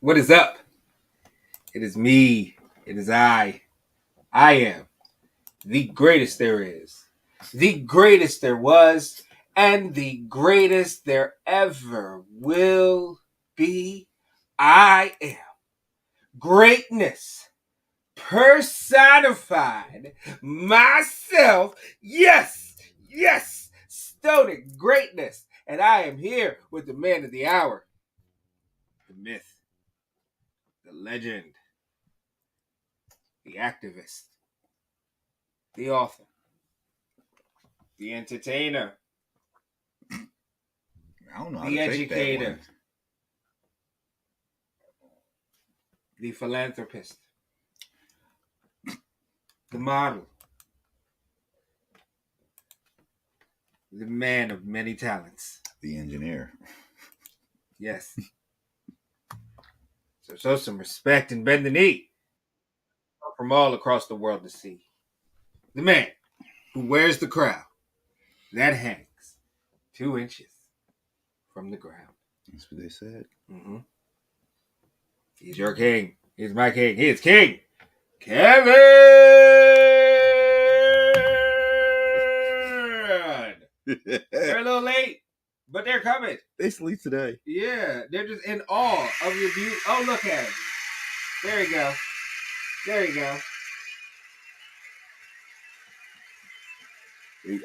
What is up? It is me. It is I. I am the greatest there is, the greatest there was, and the greatest there ever will be. I am greatness personified. Myself. Yes, Stoney Greatness. And I am here with the man of the hour, the myth, the legend, the activist, the author, the entertainer, I don't know how the to take educator, that one. the philanthropist, the model, the man of many talents, The engineer. Yes. So show some respect and bend the knee from all across the world to see. The man who wears the crown that hangs 2 inches from the ground. That's what they said. Mm-hmm. He's your king. He's my king. He is Kyng Kevyn. They're a little late, but they're coming. They sleep today. Yeah, they're just in awe of your beauty. Oh, look at him. There you go. There you go.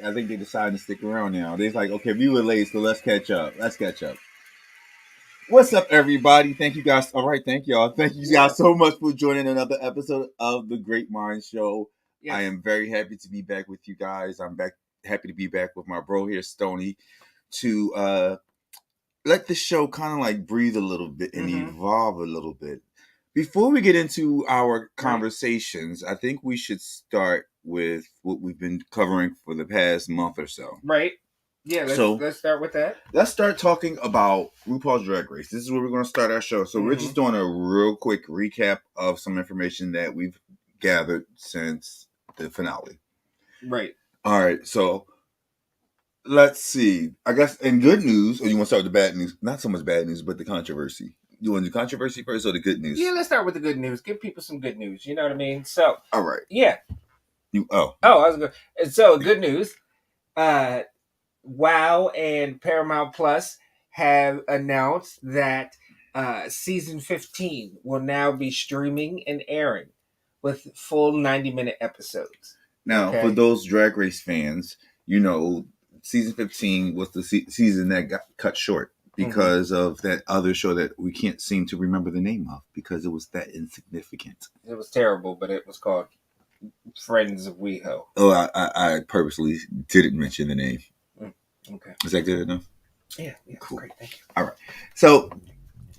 I think they decided to stick around now. They're like, okay, we were late, so let's catch up. What's up, everybody? Thank you guys. All right, thank y'all. Thank you guys so much for joining another episode of the GreatMines Show. Yes. I am very happy to be back with you guys. I'm happy to be back with my bro here, Stoney, to let the show kind of like breathe a little bit and evolve a little bit. Before we get into our conversations, I think we should start with what we've been covering for the past month or so. Right. Yeah, let's start with that. Let's start talking about RuPaul's Drag Race. This is where we're going to start our show. So we're just doing a real quick recap of some information that we've gathered since the finale. Right. All right, so let's see. I guess in good news, or you want to start with the bad news? Not so much bad news, but the controversy. You want to do controversy first or the good news? Yeah, let's start with the good news. Give people some good news. You know what I mean? So, all right. Yeah. I was good. So, good news. WoW and Paramount Plus have announced that season 15 will now be streaming and airing with full 90-minute episodes. Now, for those Drag Race fans, you know, season 15 was the season that got cut short because of that other show that we can't seem to remember the name of because it was that insignificant. It was terrible, but it was called Friends of WeHo. Oh, I purposely didn't mention the name. Okay. Is that good enough? Yeah, cool. Great, thank you. All right. So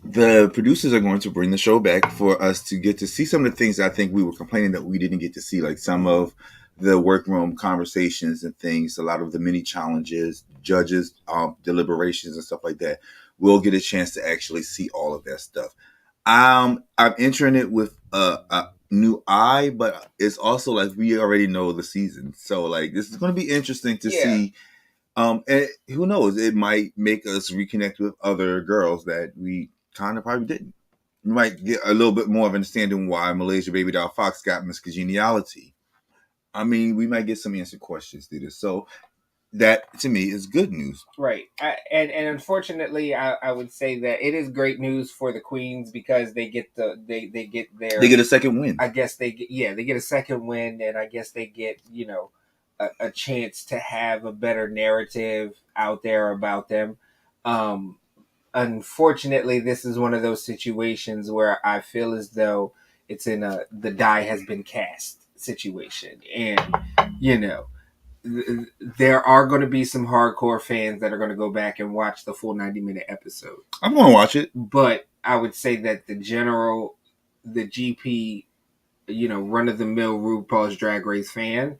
the producers are going to bring the show back for us to get to see some of the things I think we were complaining that we didn't get to see, like some of the workroom conversations and things, a lot of the mini challenges, judges, deliberations and stuff like that. We'll get a chance to actually see all of that stuff. I'm entering it with a new eye, but it's also like we already know the season. So like this is going to be interesting to see. And who knows? It might make us reconnect with other girls that we kind of probably didn't. We might get a little bit more of understanding why Malaysia Baby Doll Fox got Miss Congeniality. I mean, we might get some answered questions through this. So that, to me, is good news. Right. And unfortunately, I would say that it is great news for the queens because they get they get a second win. I guess they get a second win, and I guess they get, you know, a chance to have a better narrative out there about them. Unfortunately, this is one of those situations where I feel as though it's in the die has been cast situation. And, you know, there are going to be some hardcore fans that are going to go back and watch the full 90-minute episode. I'm going to watch it. But I would say that the GP, you know, run-of-the-mill RuPaul's Drag Race fan,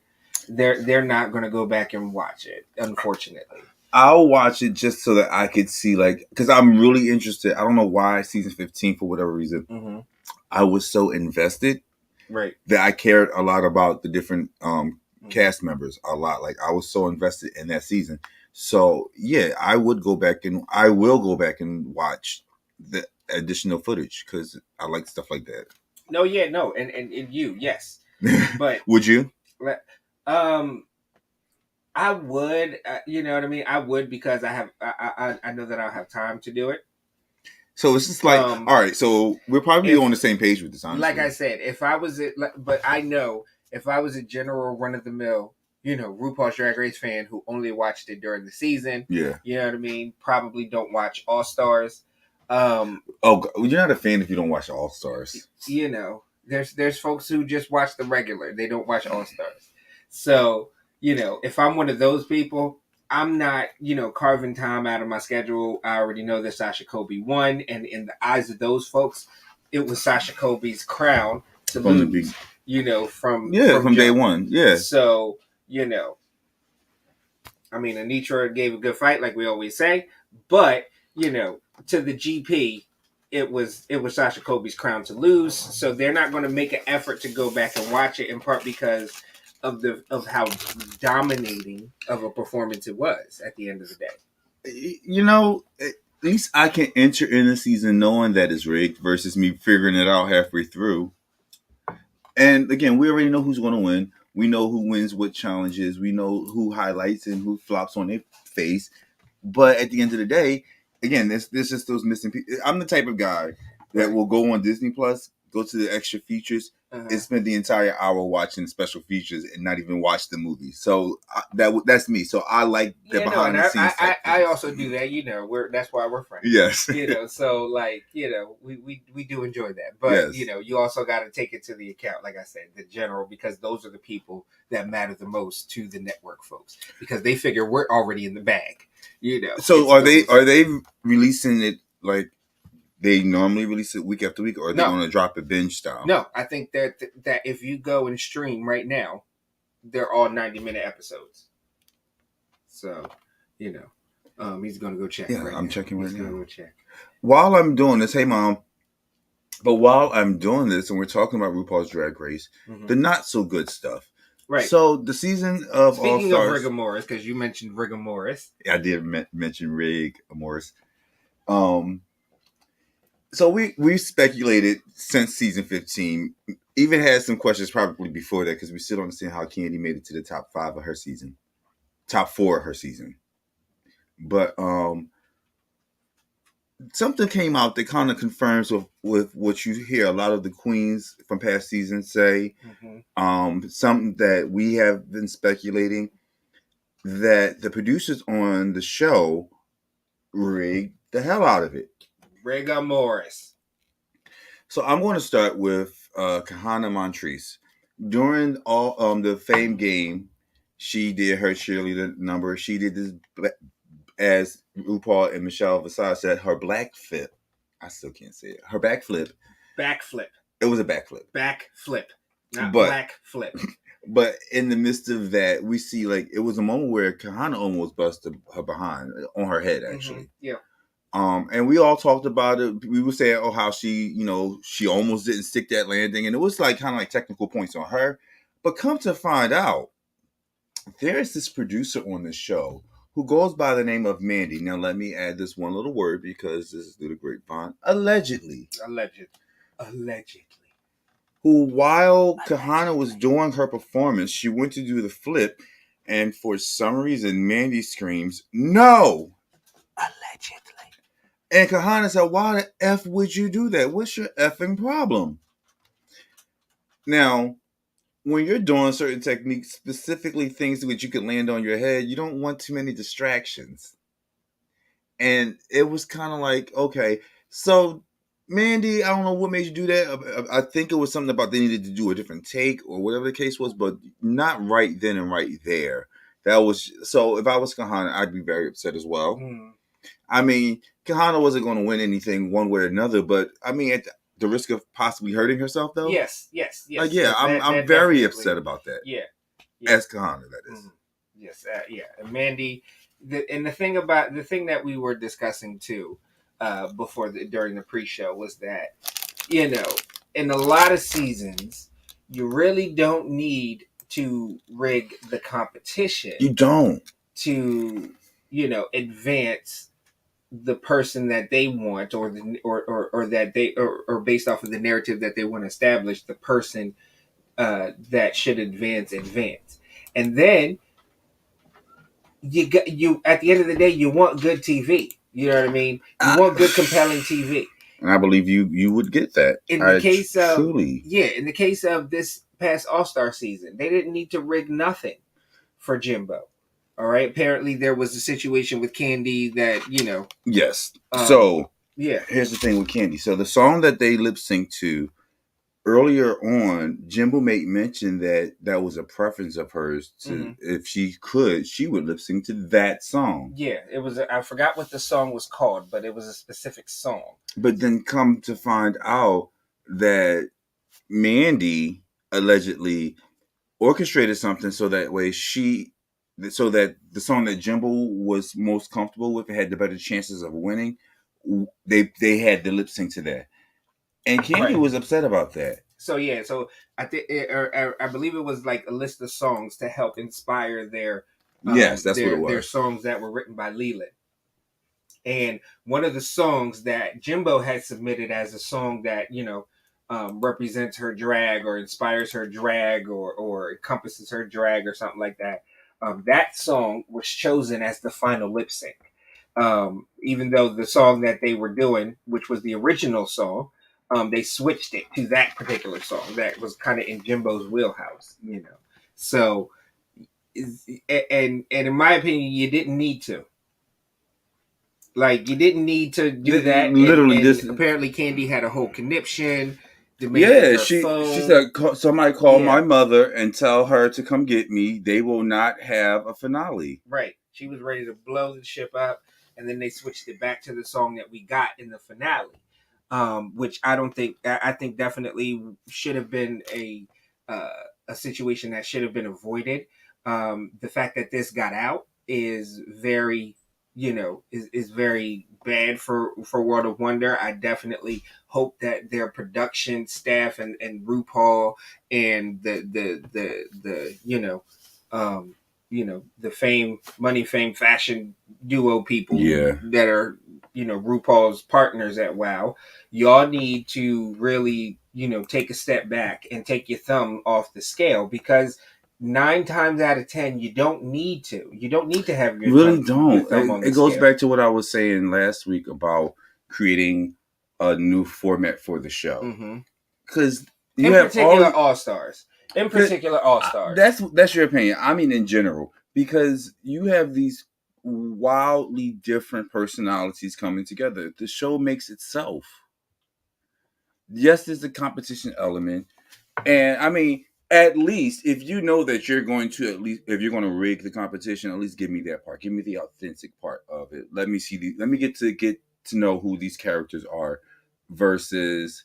they're not going to go back and watch it, unfortunately. I'll watch it just so that I could see, like, because I'm really interested. I don't know why season 15, for whatever reason, I was so invested that I cared a lot about the different cast members a lot. Like, I was so invested in that season. So, yeah, I will go back and watch the additional footage because I like stuff like that. No, yeah, no, and you, yes, but would you? I would, you know what I mean. I would because I know that I'll have time to do it. So it's just like, all right. So we're probably on the same page with this, honestly. Like I said, if I was it, but I know if I was a general run of the mill, RuPaul's Drag Race fan who only watched it during the season, yeah, you know what I mean. Probably don't watch All Stars. Oh, you're not a fan if you don't watch All Stars. There's folks who just watch the regular. They don't watch All Stars. So if I'm one of those people, I'm not, carving time out of my schedule. I already know that Sasha Colby won, and in the eyes of those folks, it was Sasha Colby's crown to lose. From day one. Yeah. So I mean, Anitra gave a good fight, like we always say, but to the GP, it was Sasha Colby's crown to lose. So they're not going to make an effort to go back and watch it, in part because of how dominating of a performance it was at the end of the day. At least I can enter in the season knowing that it's rigged versus me figuring it out halfway through. And again, we already know who's going to win. We know who wins what challenges. We know who highlights and who flops on their face. But at the end of the day, again, there's just those missing pieces. I'm the type of guy that will go on Disney Plus, go to the extra features, and spend the entire hour watching special features and not even watch the movie. So that's me. So I like the behind the scenes. I also do that. That's why we're friends. Yes. So we do enjoy that. But you also got to take it to the account, like I said, the general, because those are the people that matter the most to the network folks, because they figure we're already in the bag. So are they releasing it like they normally release it week after week, or are they going to drop it binge style? No, I think that if you go and stream right now, they're all 90-minute episodes. So, he's going to go check. Yeah, right I'm now. checking right now. He's going to go check. While I'm doing this, hey mom. But while I'm doing this, and we're talking about RuPaul's Drag Race, the not so good stuff. Right. So the season of All Stars. Speaking of Rigor Morris, because you mentioned Rigor Morris. I did mention Rig Morris. So we speculated since season 15, even had some questions probably before that, because we still don't understand how Candy made it to the top 5 of her season, top 4 of her season. But something came out that kind of confirms with what you hear a lot of the queens from past seasons say. Something that we have been speculating, that the producers on the show rigged the hell out of it. Rigor Morris. So I'm going to start with Kahana Montrese. During all the Fame game, she did her cheerleader number. She did this, as RuPaul and Michelle Visage said, her black flip. I still can't say it. Her backflip. Backflip. It was a backflip. Backflip. Not black flip. But in the midst of that, we see it was a moment where Kahana almost busted her behind on her head, actually. Yeah. And we all talked about it. We were saying, how she, she almost didn't stick that landing. And it was kind of technical points on her. But come to find out, there's this producer on the show who goes by the name of Mandy. Now, let me add this one little word, because this is through the grapevine. Allegedly. Who, while Kahana was doing her performance, she went to do the flip. And for some reason, Mandy screams, "No! Allegedly." And Kahana said, "Why the F would you do that? What's your effing problem?" Now, when you're doing certain techniques, specifically things which you can land on your head, you don't want too many distractions. And it was kind of okay, so Mandy, I don't know what made you do that. I think it was something about they needed to do a different take or whatever the case was, but not right then and right there. That was so. If I was Kahana, I'd be very upset as well. I mean, Kahana wasn't going to win anything one way or another, but I mean, at the risk of possibly hurting herself, though. Yes. I'm very upset about that. Yeah. As Kahana, that is. Yes. And Mandy, the thing that we were discussing too, during the pre-show was that, in a lot of seasons, you really don't need to rig the competition. You don't. To, advance the person that they want, or that they or based off of the narrative that they want to establish, the person that should advance. And then you at the end of the day, you want good TV. You know what I mean? You want good, compelling TV. And I believe you would get that. In the case of truly, in the case of this past All-Star season, they didn't need to rig nothing for Jimbo. All right. Apparently, there was a situation with Candy that yes. So yeah. Here's the thing with Candy. So the song that they lip sync to earlier on, Jimbo made mention that was a preference of hers to if she could, she would lip sync to that song. Yeah, it was. I forgot what the song was called, but it was a specific song. But then come to find out that Mandy allegedly orchestrated something so that way so that the song that Jimbo was most comfortable with had the better chances of winning. They had the lip sync to that, and Candy was upset about that. So I think, I believe it was like a list of songs to help inspire their yes, that's what it was. Their songs that were written by Leland. And one of the songs that Jimbo had submitted as a song that represents her drag or inspires her drag or encompasses her drag or something like that. That song was chosen as the final lip sync. Even though the song that they were doing, which was the original song, they switched it to that particular song that was kind of in Jimbo's wheelhouse, So, and in my opinion, you didn't need to. Like, you didn't need to do that. Literally, and apparently Candy had a whole conniption. Yeah, she said, somebody call my mother and tell her to come get me. They will not have a finale. Right. She was ready to blow the ship up, and then they switched it back to the song that we got in the finale, which I think definitely should have been a situation that should have been avoided. The fact that this got out is very is very bad for World of Wonder. I definitely hope that their production staff and RuPaul and the money, fame, fashion duo people that are RuPaul's partners at WoW, y'all need to really take a step back and take your thumb off the scale, because 9 times out of 10 you don't need to have your thumb on the it goes scale. back to what I was saying last week about creating a new format for the show, because in particular All-Stars. That's your opinion. I mean, in general, because you have these wildly different personalities coming together. The show makes itself. Yes, there's a competition element, and I mean, at least if you know that you're going to if you're going to rig the competition, at least give me that part. Give me the authentic part of it. Let me see let me get to know who these characters are, versus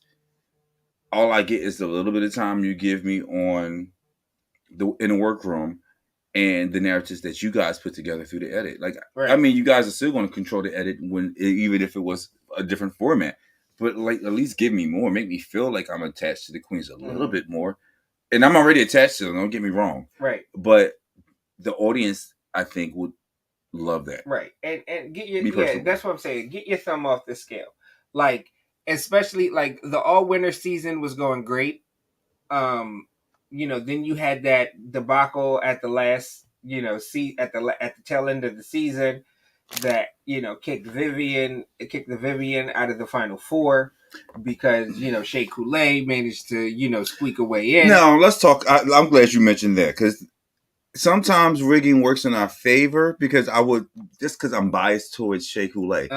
all I get is a little bit of time you give me in the workroom and the narratives that you guys put together through the edit. Like, I mean, you guys are still going to control the edit even if it was a different format. But like, at least give me more. Make me feel like I'm attached to the queens a little bit more. And I'm already attached to them. Don't get me wrong. Right. But the audience, I think, would love that. Right. And get your that's what I'm saying. Get your thumb off the scale. Like, especially like the all winter season was going great. Then you had that debacle at the last, at the tail end of the season that kicked the Vivian out of the final 4 because Shea Coulee managed to squeak a way in. Now let's talk. I'm glad you mentioned that, because sometimes rigging works in our favor, because because I'm biased towards Shea Coulee,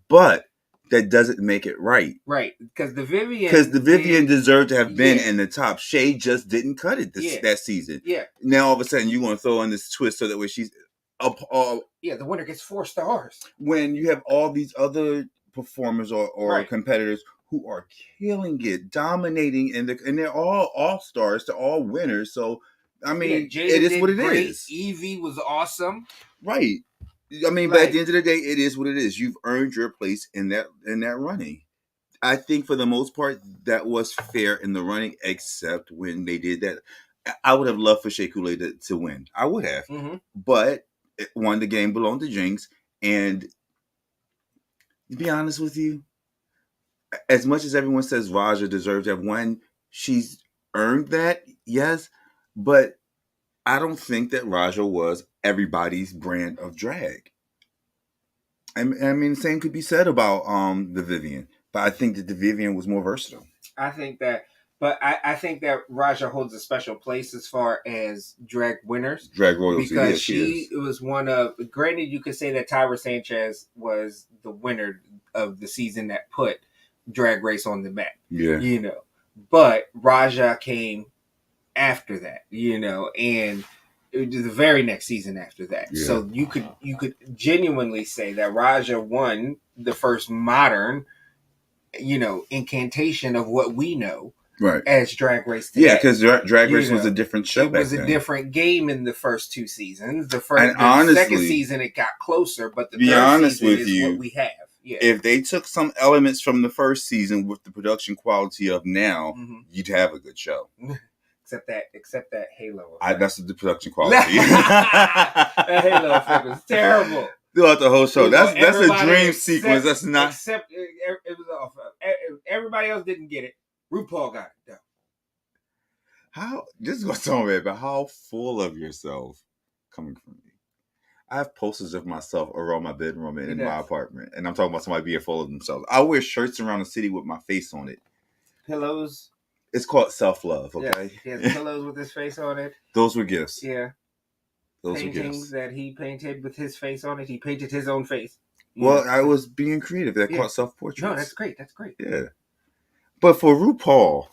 but that doesn't make it right. Right, because the Vivian deserved to have been in the top. Shea just didn't cut it that season. Yeah. Now all of a sudden you're going to throw in this twist so that way she's the winner gets 4 stars. When you have all these other performers or competitors who are killing it, dominating, and they're all stars, they're all winners. So I mean, it is what it is. Evie was awesome. Right. I mean, but at the end of the day, it is what it is. You've earned your place in that running. I think for the most part, that was fair in the running, except when they did that. I would have loved for Shea Coulee to win. I would have. But it won the game belonged to Jinx. And To be honest with you, as much as everyone says Raja deserves to have won, she's earned that, yes. But I don't think that Raja was everybody's brand of drag. I mean, same could be said about the Vivian, but I think that the Vivian was more versatile. I think that, but I think that Raja holds a special place as far as drag winners. Drag royalty, because yeah, she was one of. Granted, you could say that Tyra Sanchez was the winner of the season that put Drag Race on the map. Yeah, you know, but Raja came after that, and it was the very next season after that. Yeah. So you could genuinely say that Raja won the first modern, incantation of what we know right as Drag Race today. Yeah, because Drag Race was a different show. It was a then. different game in the first two seasons. The honestly, second season it got closer, but the be third honest season with is you, what we have. Yeah. If they took some elements from the first season with the production quality of now, you'd have a good show. Except that Halo effect. That's the production quality. That Halo effect was terrible. Throughout the whole show, that's a dream sequence. That's not. Except it was off. Everybody else didn't get it. RuPaul got it though. How this is what's on it, but how full of yourself coming from me? I have posters of myself around my bedroom and in my apartment, and I'm talking about somebody being full of themselves. I wear shirts around the city with my face on it. Pillows. It's called self-love, okay? He has pillows with his face on it. Those were gifts. Yeah. Those Paintings were gifts that he painted with his face on it. He painted his own face. Well, I was being creative. That called self-portraits. No, that's great. That's great. Yeah. But for RuPaul,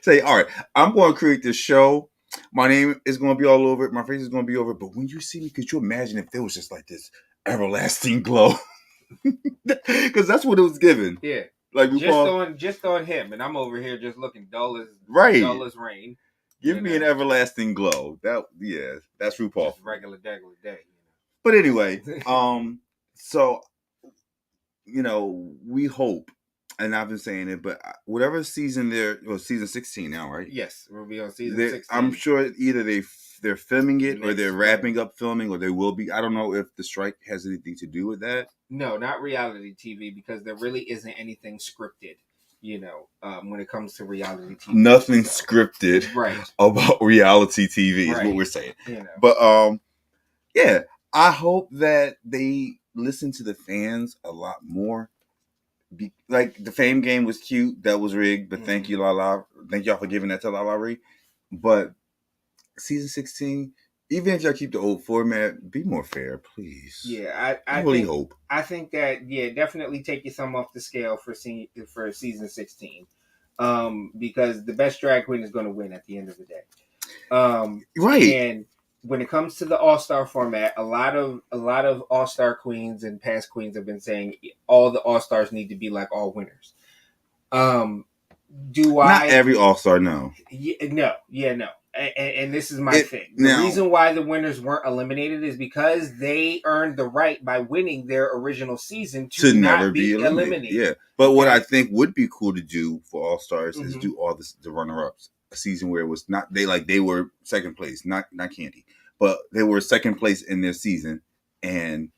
say, all right, I'm going to create this show. My name is going to be all over it. My face is going to be over it. But when you see me, could you imagine if there was just like this everlasting glow? Because that's what it was given. Yeah. Like RuPaul, just on him, and I'm over here just looking dull as rain. Give me an everlasting glow. That's RuPaul. Just regular day. But anyway, so we hope, and I've been saying it, but whatever season season 16 now, right? Yes, we'll be on season 16. I'm sure either they're filming it or they're wrapping up filming, or they will be. I don't know if the strike has anything to do with that. No, not reality TV, because there really isn't anything scripted, when it comes to reality TV. Nothing scripted about reality TV is what we're saying. But I hope that they listen to the fans a lot more. Like the Fame game was cute, that was rigged, but thank you, Lala. Thank y'all for giving that to Lala Ree. But season 16, even if y'all keep the old format, be more fair, please. Yeah, I really hope. I think that definitely take your thumb off the scale for season 16, because the best drag queen is going to win at the end of the day. Right. And when it comes to the All-Star format, a lot of All-Star queens and past queens have been saying all the All-Stars need to be like all winners. Not every All-Star? No. No. And this is my thing. The reason why the winners weren't eliminated is because they earned the right by winning their original season to never be eliminated. Yeah, but what I think would be cool to do for All Stars is do all the runner-ups. A season where it was not they were second place, not Candy, but they were second place in their season, and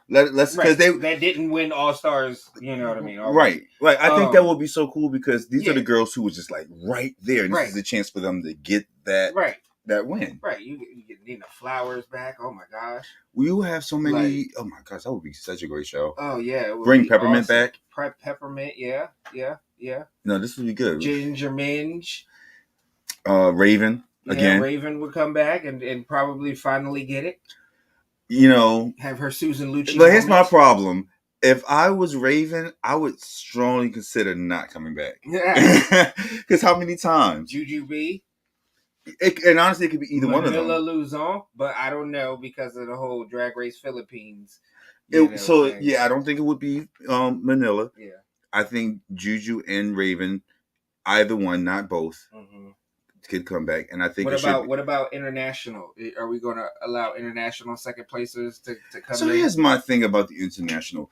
let's because that didn't win All Stars. You know what I mean? Right. I think that would be so cool because these are the girls who were just like right there, and this is a chance for them to get that that win. Right. You get Nina Flowers back. Oh my gosh. We will have so many. Oh my gosh, that would be such a great show. Oh yeah. Bring Peppermint back. Peppermint. Yeah. No, this would be good. Ginger Minge. Raven again. Raven would come back and probably finally get it. Have her Susan Lucci. But here's my problem. If I was Raven, I would strongly consider not coming back. Because how many times? Juju B. And honestly, it could be either one of them. Manila Luzon, but I don't know because of the whole Drag Race Philippines. I don't think it would be Manila. Yeah. I think Juju and Raven, either one, not both. Could come back, and I think. What about international? Are we going to allow international second placers to come? So here's my thing about the international.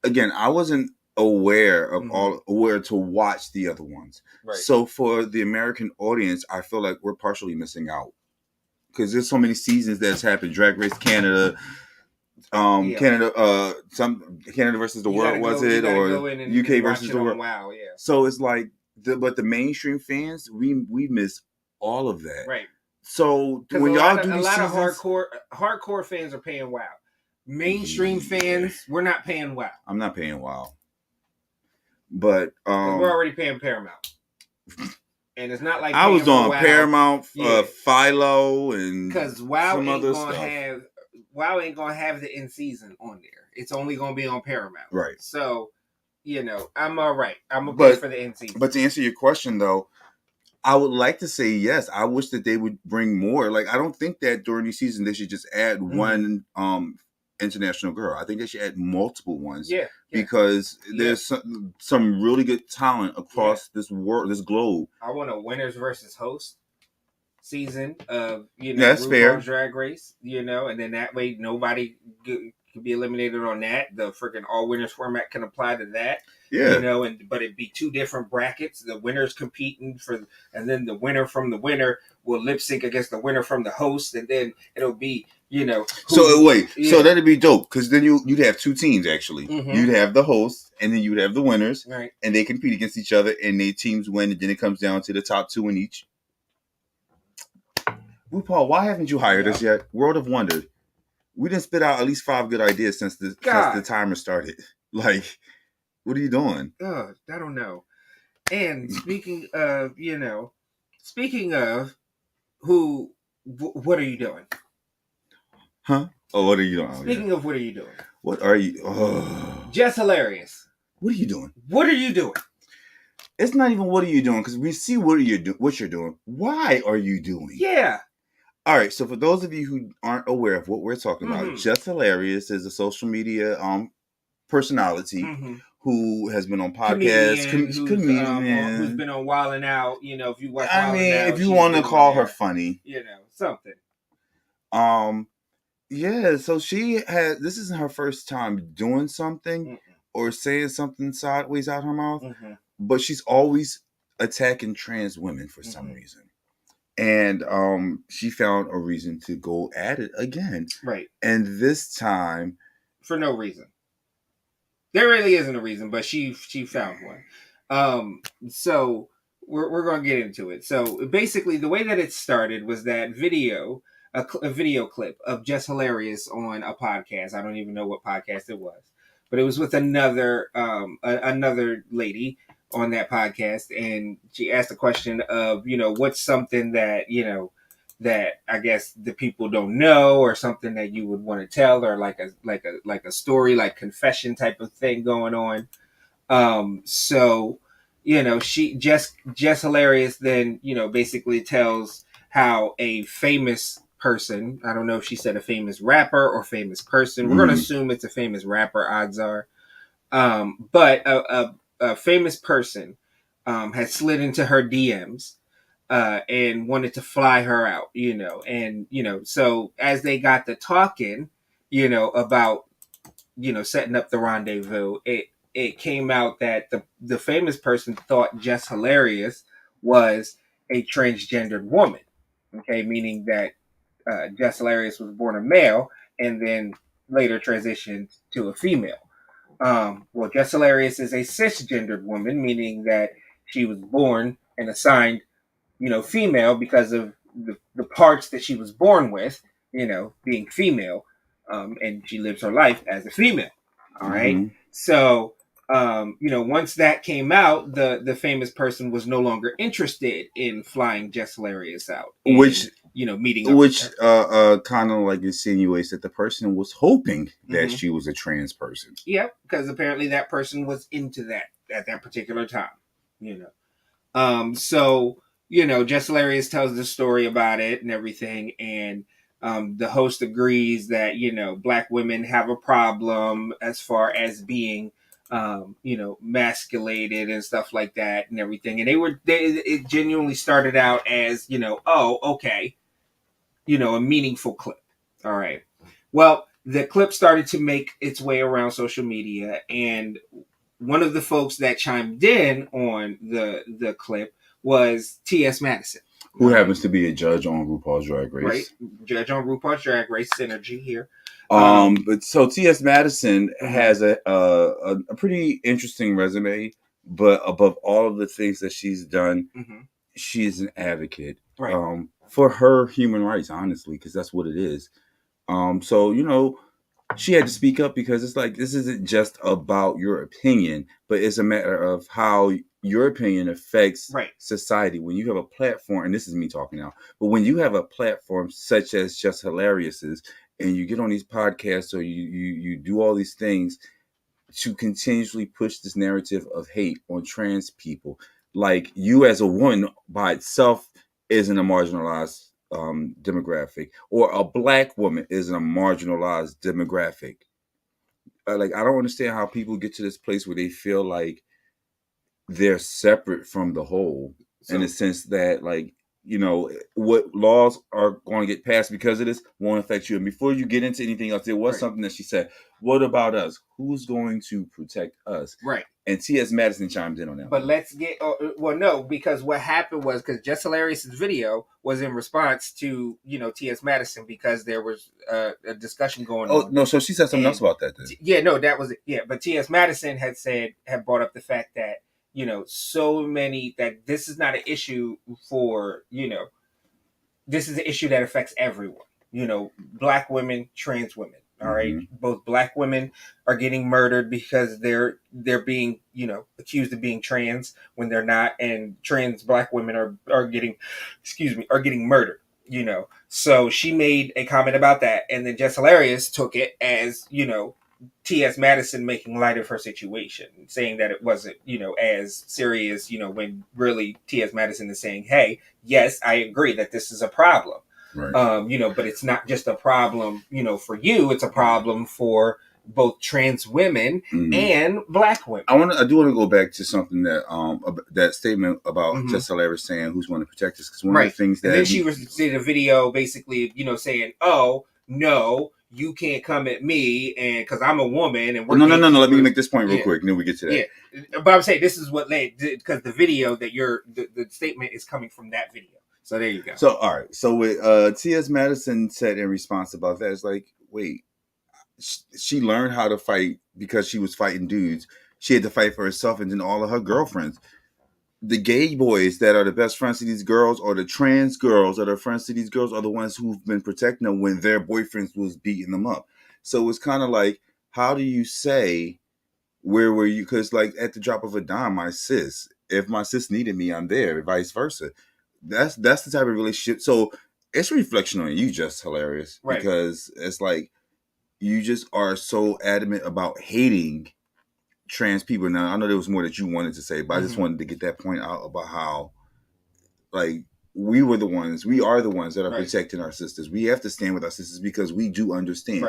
Again, I wasn't aware of aware to watch the other ones. Right. So for the American audience, I feel like we're partially missing out because there's so many seasons that's happened. Drag Race Canada, Canada, some Canada versus the world, was it, or UK versus the world? Wow, yeah. So it's like, but the mainstream fans, we miss all of that, right? So when y'all do a these lot seasons, of hardcore fans are paying WoW. Mainstream fans, we're not paying WoW. I'm not paying WoW, but we're already paying Paramount. And it's not like I was on WoW. Paramount, Philo, and because WoW some ain't other gonna stuff. WoW ain't gonna have the in season on there. It's only gonna be on Paramount, right? So, I'm all right. I'm okay for the in season. But to answer your question, though, I would like to say yes. I wish that they would bring more. Like, I don't think that during the season they should just add one international girl. I think they should add multiple ones. Yeah. Because there's some really good talent across this world, this globe. I want a winners versus host season of that's RuPaul's fair. Drag Race, and then that way nobody can be eliminated on that. The freaking all winners format can apply to that. Yeah. But it'd be two different brackets. The winners competing and then the winner from the winner will lip sync against the winner from the host, and then it'll be so that'd be dope, because then you'd have two teams actually. Mm-hmm. You'd have the host, and then you'd have the winners, right? And they compete against each other, and their teams win, and then it comes down to the top two in each. RuPaul, why haven't you hired us yet? World of Wonder. We didn't spit out at least 5 good ideas since the timer started. Like, what are you doing? I don't know. And speaking of what are you doing? Huh? Oh, what are you doing? Speaking of what are you doing? What are you? Oh. Just hilarious. What are you doing? What are you doing? It's not even what are you doing, because we see what you're doing. Why are you doing? Yeah. All right. So for those of you who aren't aware of what we're talking about, Just Hilarious is a social media personality who has been on podcasts, comedian who's been on Wildin' Out. If you watch, if you want to call her funny, something. Yeah. So this isn't her first time doing something or saying something sideways out her mouth, but she's always attacking trans women for some reason. And she found a reason to go at it again. Right. And this time, for no reason. There really isn't a reason, but she found one. So we're going to get into it. So basically, the way that it started was that a video clip of Just Hilarious on a podcast. I don't even know what podcast it was, but it was with another lady on that podcast, and she asked the question of, what's something that, that I guess the people don't know, or something that you would want to tell, or like a story, like confession type of thing going on. So, she just Hilarious then, basically tells how a famous person, I don't know if she said a famous rapper or famous person. We're going to assume it's a famous rapper, odds are. But a famous person had slid into her DMs and wanted to fly her out, and so as they got to talking, about setting up the rendezvous, it came out that the famous person thought Just Hilarious was a transgendered woman. Okay, meaning that Just Hilarious was born a male and then later transitioned to a female. Well, Just Hilarious is a cisgendered woman, meaning that she was born and assigned, female because of the parts that she was born with, being female, and she lives her life as a female. All right. So, once that came out, the famous person was no longer interested in flying Just Hilarious out, and, meeting up, which kind of like insinuates that the person was hoping that she was a trans person. Yep, because apparently that person was into that at that particular time. So Just Hilarious tells the story about it and everything, and the host agrees that Black women have a problem as far as being masculated and stuff like that and everything. And it genuinely started out as oh, okay, a meaningful clip. All right. Well, the clip started to make its way around social media, and one of the folks that chimed in on the clip was T.S. Madison, who happens to be a judge on RuPaul's Drag Race. Right, judge on RuPaul's Drag Race, synergy here. But so T.S. Madison has a pretty interesting resume, but above all of the things that she's done, she's an advocate for her human rights, honestly, because that's what it is. So she had to speak up because it's like this isn't just about your opinion, but it's a matter of how your opinion affects society. When you have a platform, and this is me talking now, but when you have a platform such as Just Hilarious's, and you get on these podcasts or you do all these things to continuously push this narrative of hate on trans people, like you as a woman by itself isn't a marginalized demographic, or a black woman isn't a marginalized demographic. Like, I don't understand how people get to this place where they feel like they're separate from the whole, in the sense that, like, what laws are going to get passed because of this won't affect you. And before you get into anything else, there was something that she said, what about us? Who's going to protect us? Right. And T.S. Madison chimed in on that. But let's get no, because what happened was, because Just Hilarious's video was in response to T.S. Madison, because there was a discussion going on. Oh no, so she said something else about that then. Yeah, no, that was it. Yeah, but T.S. Madison had brought up the fact that so many, that this is not an issue for this is an issue that affects everyone. Black women, trans women. All right, both black women are getting murdered because they're being accused of being trans when they're not, and trans black women are getting murdered. So she made a comment about that, and then Jess Hilarious took it as T.S. Madison making light of her situation, saying that it wasn't as serious, when really T.S. Madison is saying, hey, yes, I agree that this is a problem. Right. But it's not just a problem, for you. It's a problem for both trans women and black women. I do want to go back to something that that statement about Jess Hilarious saying who's going to protect us, because one of the things that, and then she did a video basically, saying, oh no, you can't come at me, and because I'm a woman, and we're no. Let me make this point real quick, and then we get to that. Yeah, but I'm saying this is what led, because the video that the statement is coming from that video. So there you go. So all right. So what T.S. Madison said in response about that is like, wait, she learned how to fight because she was fighting dudes. She had to fight for herself and then all of her girlfriends. The gay boys that are the best friends to these girls, or the trans girls that are friends to these girls, are the ones who've been protecting them when their boyfriends was beating them up. So it's kind of like, how do you say, where were you? Because like at the drop of a dime, if my sis needed me, I'm there, vice versa. That's the type of relationship. So it's a reflection on you, Just Hilarious, because it's like you just are so adamant about hating trans people. Now I know there was more that you wanted to say, but I just wanted to get that point out about how, like, we are the ones that are protecting our sisters. We have to stand with our sisters because we do understand.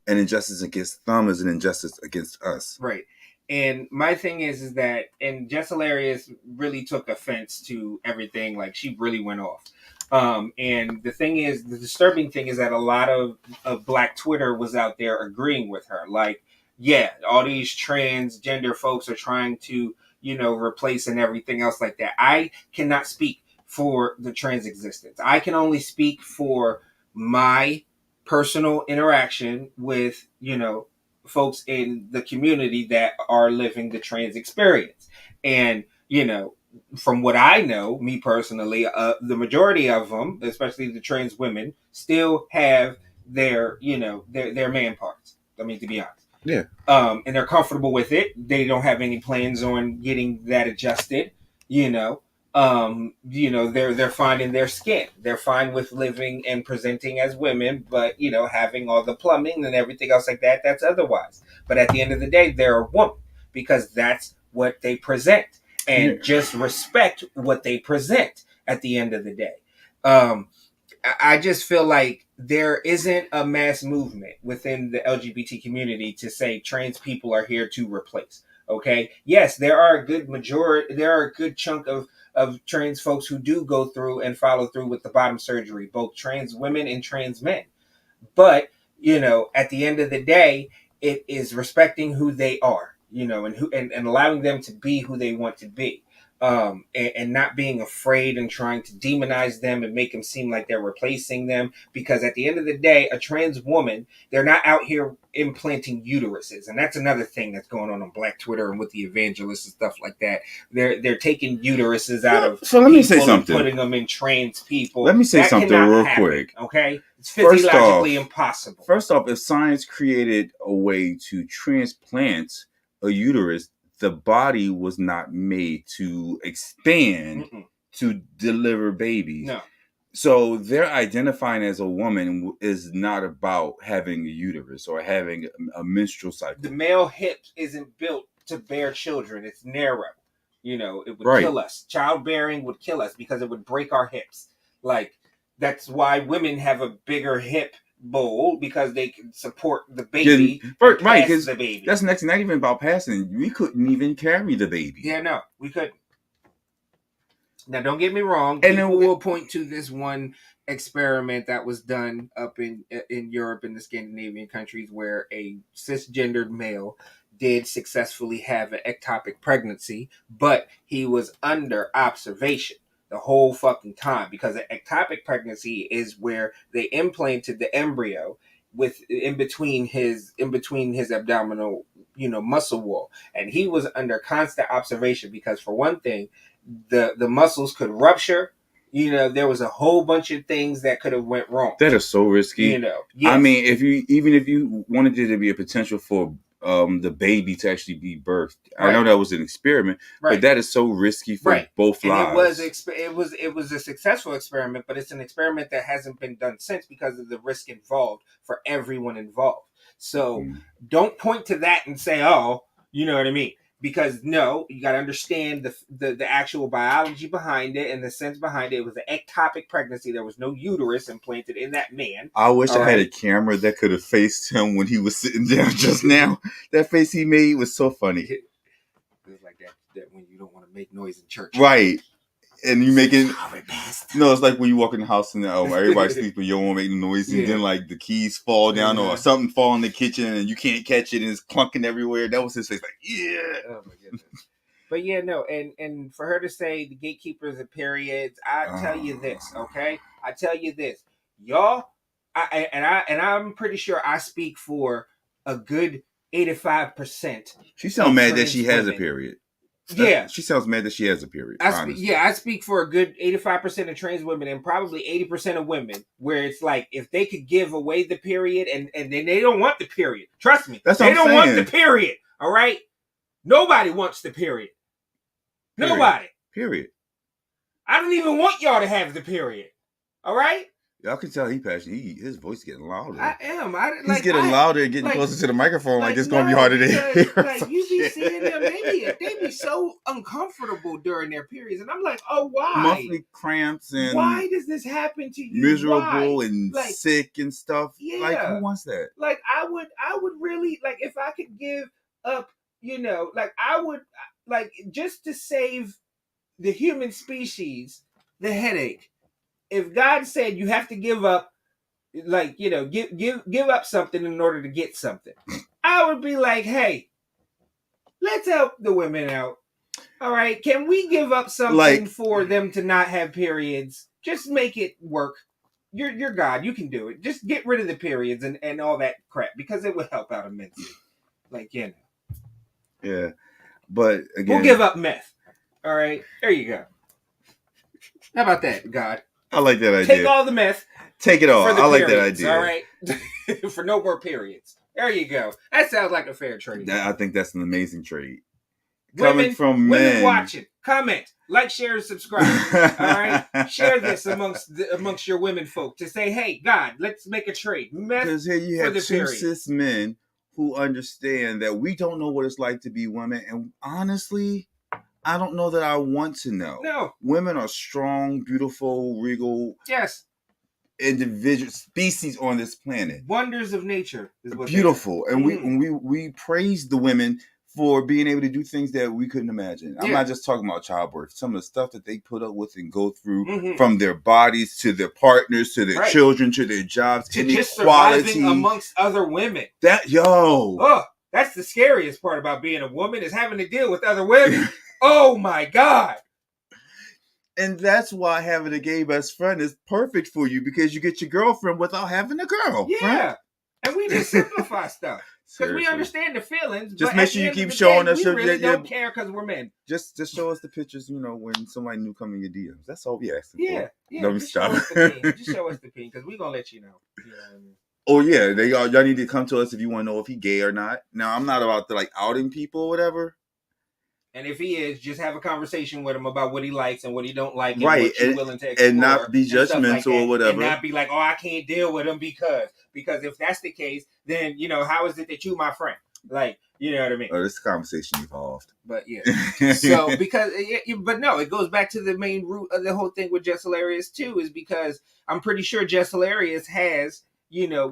An injustice against them is an injustice against us. Right. And my thing is that, and Jess Hilarious really took offense to everything. Like, she really went off. And the disturbing thing is that a lot of Black Twitter was out there agreeing with her. Like, yeah, all these transgender folks are trying to, replace and everything else like that. I cannot speak for the trans existence. I can only speak for my personal interaction with, folks in the community that are living the trans experience. And, from what I know, me personally, the majority of them, especially the trans women, still have their man parts. I mean, to be honest. Yeah. And they're comfortable with it. They don't have any plans on getting that adjusted, they're fine in their skin. They're fine with living and presenting as women, but having all the plumbing and everything else like that, that's otherwise. But at the end of the day, they're a woman because that's what they present, and just respect what they present at the end of the day. I just feel like there isn't a mass movement within the LGBT community to say trans people are here to replace. Okay. Yes, there are a good chunk of trans folks who do go through and follow through with the bottom surgery, both trans women and trans men. But, at the end of the day, it is respecting who they are, and allowing them to be who they want to be. and not being afraid and trying to demonize them and make them seem like they're replacing them. Because at the end of the day, a trans woman, they're not out here implanting uteruses, and that's another thing that's going on Black Twitter and with the evangelists and stuff like that. They're taking uteruses out of so let me say something, putting them in trans people. Let me say something real quick. Okay, it's physiologically impossible. First off, if science created a way to transplant a uterus, the body was not made to expand to deliver babies. No. So they're identifying as a woman is not about having a uterus or having a menstrual cycle. The male hip isn't built to bear children. It's narrow. You know, it would kill us. Childbearing would kill us because it would break our hips. Like, that's why women have a bigger hip bowl, because they can support the baby. Right, because that's next. Not even about passing. We couldn't even carry the baby. Yeah, no, we couldn't. Now, don't get me wrong. And people will point to this one experiment that was done up in Europe and the Scandinavian countries, where a cisgendered male did successfully have an ectopic pregnancy, but he was under observation the whole fucking time, because an ectopic pregnancy is where they implanted the embryo in between his abdominal, muscle wall, and he was under constant observation because, for one thing, the muscles could rupture. There was a whole bunch of things that could have went wrong. That is so risky. Yes. I mean, if you wanted there to be a potential for the baby to actually be birthed, right. I know that was an experiment, but that is so risky for both lives. It was a successful experiment, but it's an experiment that hasn't been done since because of the risk involved for everyone involved. So don't point to that and say, "Oh, you know what I mean." Because no, you got to understand the actual biology behind it and the sense behind it. It was an ectopic pregnancy. There was no uterus implanted in that man. I wish I had a camera that could have faced him when he was sitting down just now. That face he made was so funny. It was like that when you don't want to make noise in church. Right. And you making it's like when you walk in the house and everybody's sleeping, you don't want to make noise, and then like the keys fall down or something fall in the kitchen and you can't catch it and it's clunking everywhere. That was his face, like oh my goodness. But yeah, no, and for her to say the gatekeepers of periods, I tell you this, okay? I tell you this, y'all, I'm pretty sure I speak for a good 85%. She sounds mad that she has a period. She sounds mad that she has a period. I speak for a good 85% of trans women and probably 80% of women, where it's like, if they could give away the period and then they don't want the period. Trust me. They don't want the period. All right? Nobody wants the period. Nobody. Period. I don't even want y'all to have the period. All right? Y'all can tell he passionate. His voice is getting louder. I am. He's getting louder and getting closer to the microphone. Like it's gonna be harder to hear. Like you be seeing them, they be so uncomfortable during their periods, and I'm like, oh, why? Monthly cramps and why does this happen to you? Miserable and sick and stuff. Yeah. Like who wants that? Like I would really, like, if I could give up, like I would, like, just to save the human species the headache. If God said you have to give up, like, give up something in order to get something, I would be like, hey, let's help the women out. All right, can we give up something for them to not have periods? Just make it work. You're God. You can do it. Just get rid of the periods and all that crap, because it would help out immensely. Like, Yeah, but again, we'll give up meth. All right, there you go. How about that, God? I like that idea. Take all the meth. Take it all. I like that idea. All right. For no more periods. There you go. That sounds like a fair trade. I think that's an amazing trade. Coming from men watching, comment, like, share, and subscribe. All right. Share this amongst your women folk to say, hey, God, let's make a trade. Because here you have two cis men who understand that we don't know what it's like to be women, and honestly, I don't know that I want to know. No. Women are strong, beautiful, regal. Yes. Individual species on this planet. Wonders of nature is what beautiful. And we praise the women for being able to do things that we couldn't imagine. I'm not just talking about childbirth. Some of the stuff that they put up with and go through, from their bodies to their partners to their children to their jobs, to just surviving amongst other women. That's the scariest part about being a woman, is having to deal with other women. Oh my God. And that's why having a gay best friend is perfect for you, because you get your girlfriend without having a girl. Yeah. And we just simplify stuff. Because we understand the feelings. Just but make at sure the you end keep of the showing day, us we your, really your don't care because we're men. Just show us the pictures, when somebody new come in your DMs. That's all we asking for. Yeah. Let me Just stop. show us the ping. Just show us the ping because we're going to let you know. You know what I mean? Oh yeah, y'all need to come to us if you want to know if he gay or not. Now I'm not about to like outing people or whatever. And if he is, just have a conversation with him about what he likes and what he don't like, and Right, what you're willing to explore, and not be and stuff like judgmental that, or whatever, and not be like, oh, I can't deal with him because if that's the case, then how is it that you my friend? Like, you know what I mean? Oh, this conversation evolved. But yeah, so but no, it goes back to the main root of the whole thing with Jess Hilarious too, is because I'm pretty sure Jess Hilarious has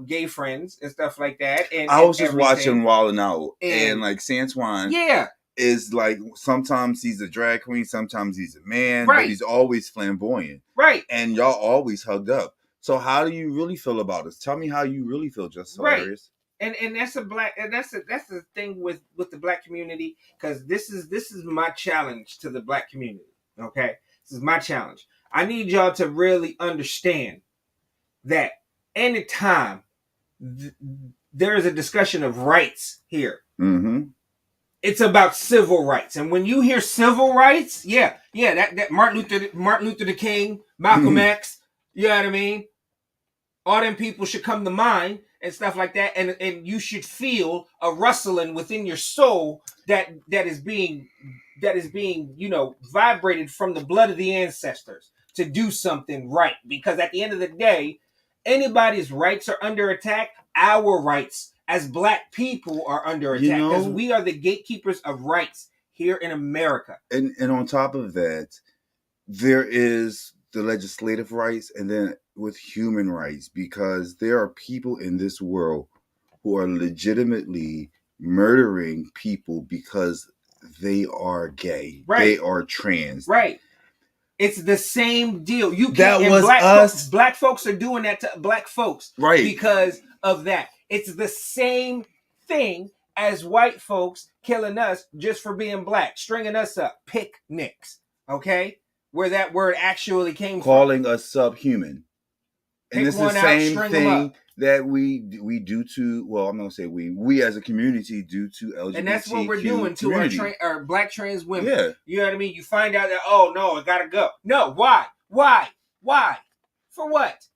gay friends and stuff like that. And I was just watching Wild 'N Out, and like Santuan, yeah, is like sometimes he's a drag queen, sometimes he's a man, right, but he's always flamboyant, right? And y'all always hugged up. So how do you really feel about this? Tell me how you really feel, Just Hilarious. And that's that's the thing with the black community, because this is my challenge to the black community. Okay, this is my challenge. I need y'all to really understand that anytime there is a discussion of rights here, it's about civil rights. And when you hear civil rights, that Martin Luther the King, Malcolm X, you know what I mean? All them people should come to mind and stuff like that, and you should feel a rustling within your soul that is being vibrated from the blood of the ancestors to do something right. Because at the end of the day, anybody's rights are under attack. Our rights as black people are under attack, because we are the gatekeepers of rights here in America. And on top of that, there is the legislative rights, and then with human rights, because there are people in this world who are legitimately murdering people because they are gay, they are trans, right? It's the same deal. That was us. Black folks are doing that to black folks, right? Because of that. It's the same thing as white folks killing us just for being black, stringing us up, picnics, okay? Where that word actually came calling from. us subhuman. And it's the same thing that we do to, well, I'm not going to say we as a community do to LGBTQ. And that's what we're doing community. To our black trans women. Yeah. You know what I mean? You find out that, oh, no, I got to go. No, why? For what?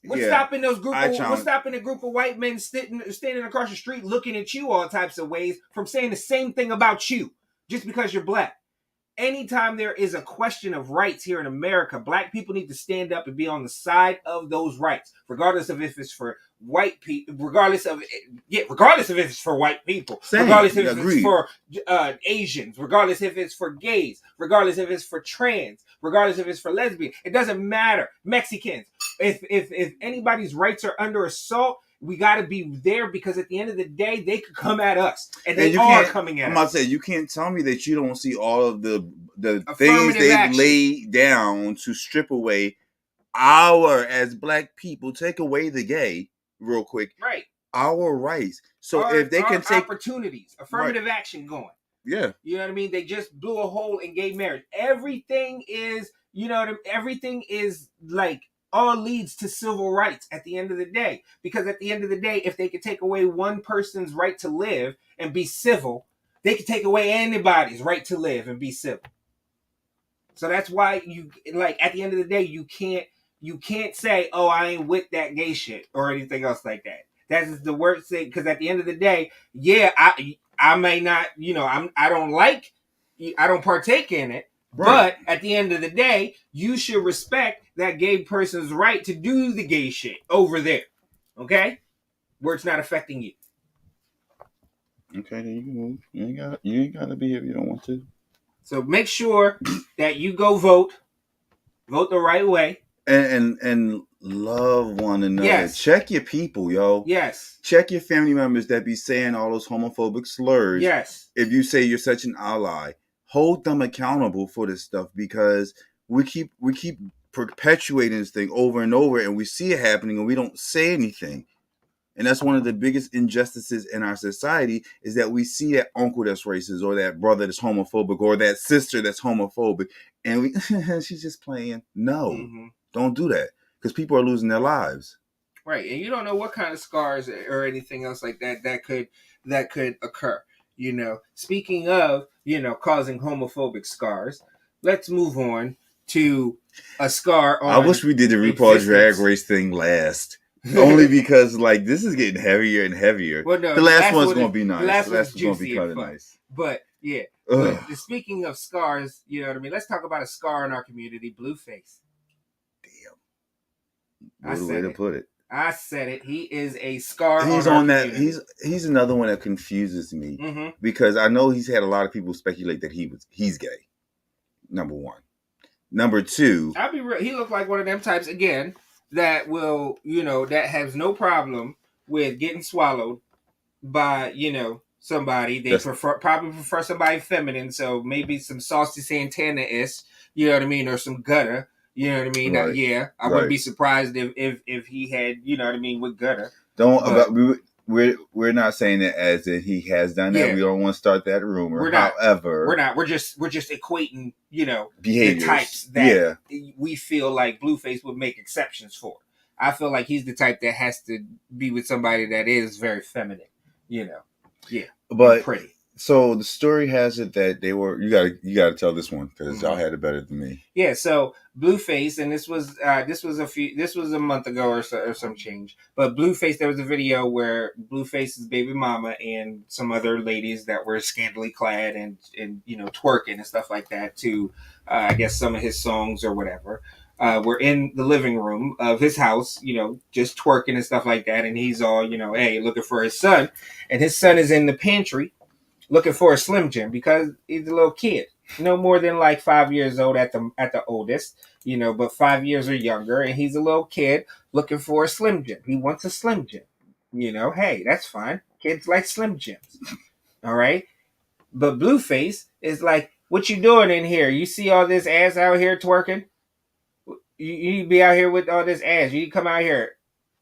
What's stopping those what's stopping a group of white men standing across the street looking at you all types of ways from saying the same thing about you just because you're black? Anytime there is a question of rights here in America, black people need to stand up and be on the side of those rights, regardless of if it's for white people, regardless of if it's for white people, regardless if it's for Asians, regardless if it's for gays, regardless if it's for trans, regardless if it's for lesbian. It doesn't matter. Mexicans. If anybody's rights are under assault, we got to be there, because at the end of the day, they could come at us, and they are coming at us. I'm about to say, you can't tell me that you don't see all of the things they've laid down to strip away as black people, take away the gay, real quick, right? Our rights. So if they can take opportunities, affirmative action going, yeah, you know what I mean. They just blew a hole in gay marriage. Everything is, everything is like. All leads to civil rights at the end of the day. Because at the end of the day, if they could take away one person's right to live and be civil, they could take away anybody's right to live and be civil. So that's why at the end of the day, you can't say, oh, I ain't with that gay shit or anything else like that. That's the worst thing. Because at the end of the day, I may not, I don't partake in it. Right. But at the end of the day, you should respect that gay person's right to do the gay shit over there. Okay? Where it's not affecting you. Okay, then you can move. You ain't got to be here if you don't want to. So make sure that you go vote. Vote the right way. And love one another. Yes. Check your people, yo. Yes. Check your family members that be saying all those homophobic slurs. Yes. If you say you're such an ally, hold them accountable for this stuff, because we keep perpetuating this thing over and over, and we see it happening and we don't say anything. And that's one of the biggest injustices in our society, is that we see that uncle that's racist, or that brother that's homophobic, or that sister that's homophobic, and she's just playing. No, Mm-hmm. don't do that, because people are losing their lives. Right, and you don't know what kind of scars or anything else like that could occur. Speaking of causing homophobic scars, let's move on to a scar on. I wish we did the RuPaul's Drag Race thing last. Only because like this is getting heavier and heavier. Well, no, the last one's gonna be nice. The last one's gonna be juicy kind and of fun. nice. But yeah, but speaking of scars, you know what I mean. Let's talk about a scar in our community, Blueface. Damn, what a way to put it. I said it. He is a scar. He's on that. Community. He's another one that confuses me because I know he's had a lot of people speculate that he's gay. Number one. Number two, I'll be real. He looked like one of them types again that will, that has no problem with getting swallowed by, somebody. They probably prefer somebody feminine, so maybe some Saucy Santana-ish, you know what I mean, or some Gutter, you know what I mean. Right. Yeah, I wouldn't be surprised if he had, you know what I mean, with Gutter. We're not saying it as if he has done that. We don't want to start that rumor. We're not. However, we're not. We're just equating, behaviors. The types that we feel like Blueface would make exceptions for. I feel like he's the type that has to be with somebody that is very feminine, Yeah, but pretty. So the story has it that they were. You gotta tell this one because y'all had it better than me. Yeah. So Blueface, and this was a month ago or some change. But Blueface, there was a video where Blueface's baby mama and some other ladies that were scantily clad and twerking and stuff like that to I guess some of his songs or whatever. We're in the living room of his house, just twerking and stuff like that, and he's all hey, looking for his son, and his son is in the pantry looking for a Slim Jim because he's a little kid, no more than like 5 years old at the oldest, but 5 years or younger, and he's a little kid looking for a Slim Jim. He wants a Slim Jim. Hey, that's fine. Kids like Slim Jims. All right. But Blueface is like, what you doing in here? You see all this ass out here twerking? You be out here with all this ass. You come out here.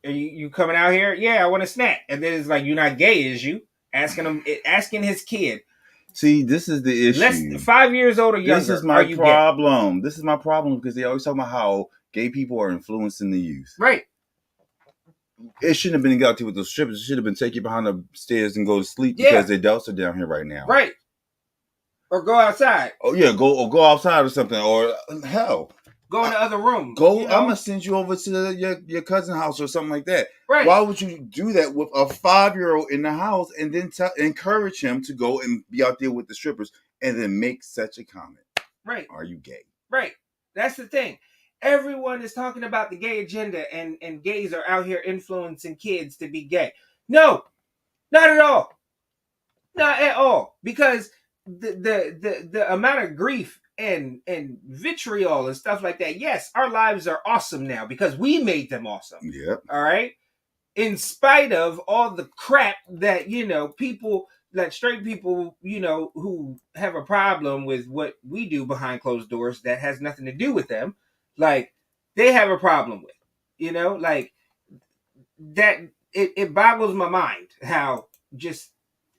You coming out here? Yeah, I want a snack. And then it's like, you're not gay, is you? Asking his kid. See, this is the issue. 5 years old or younger. This is my problem. This is my problem because they always talk about how gay people are influencing the youth. Right. It shouldn't have been out there with those strippers. It should have been take you behind the stairs and go to sleep because the adults are down here right now. Right. Or go outside. Oh yeah, go outside or something. Or hell, go in the other room. I'm gonna send you over to your cousin's house or something like that. Right. Why would you do that with a 5-year-old in the house and then encourage him to go and be out there with the strippers and then make such a comment? Right. Are you gay? Right. That's the thing. Everyone is talking about the gay agenda and gays are out here influencing kids to be gay. No, not at all. Not at all. Because the amount of grief and vitriol and stuff like that. Yes, our lives are awesome now because we made them awesome. Yep. All right. In spite of all the crap that people, like straight people, who have a problem with what we do behind closed doors that has nothing to do with them, like they have a problem with, like that. It boggles my mind how just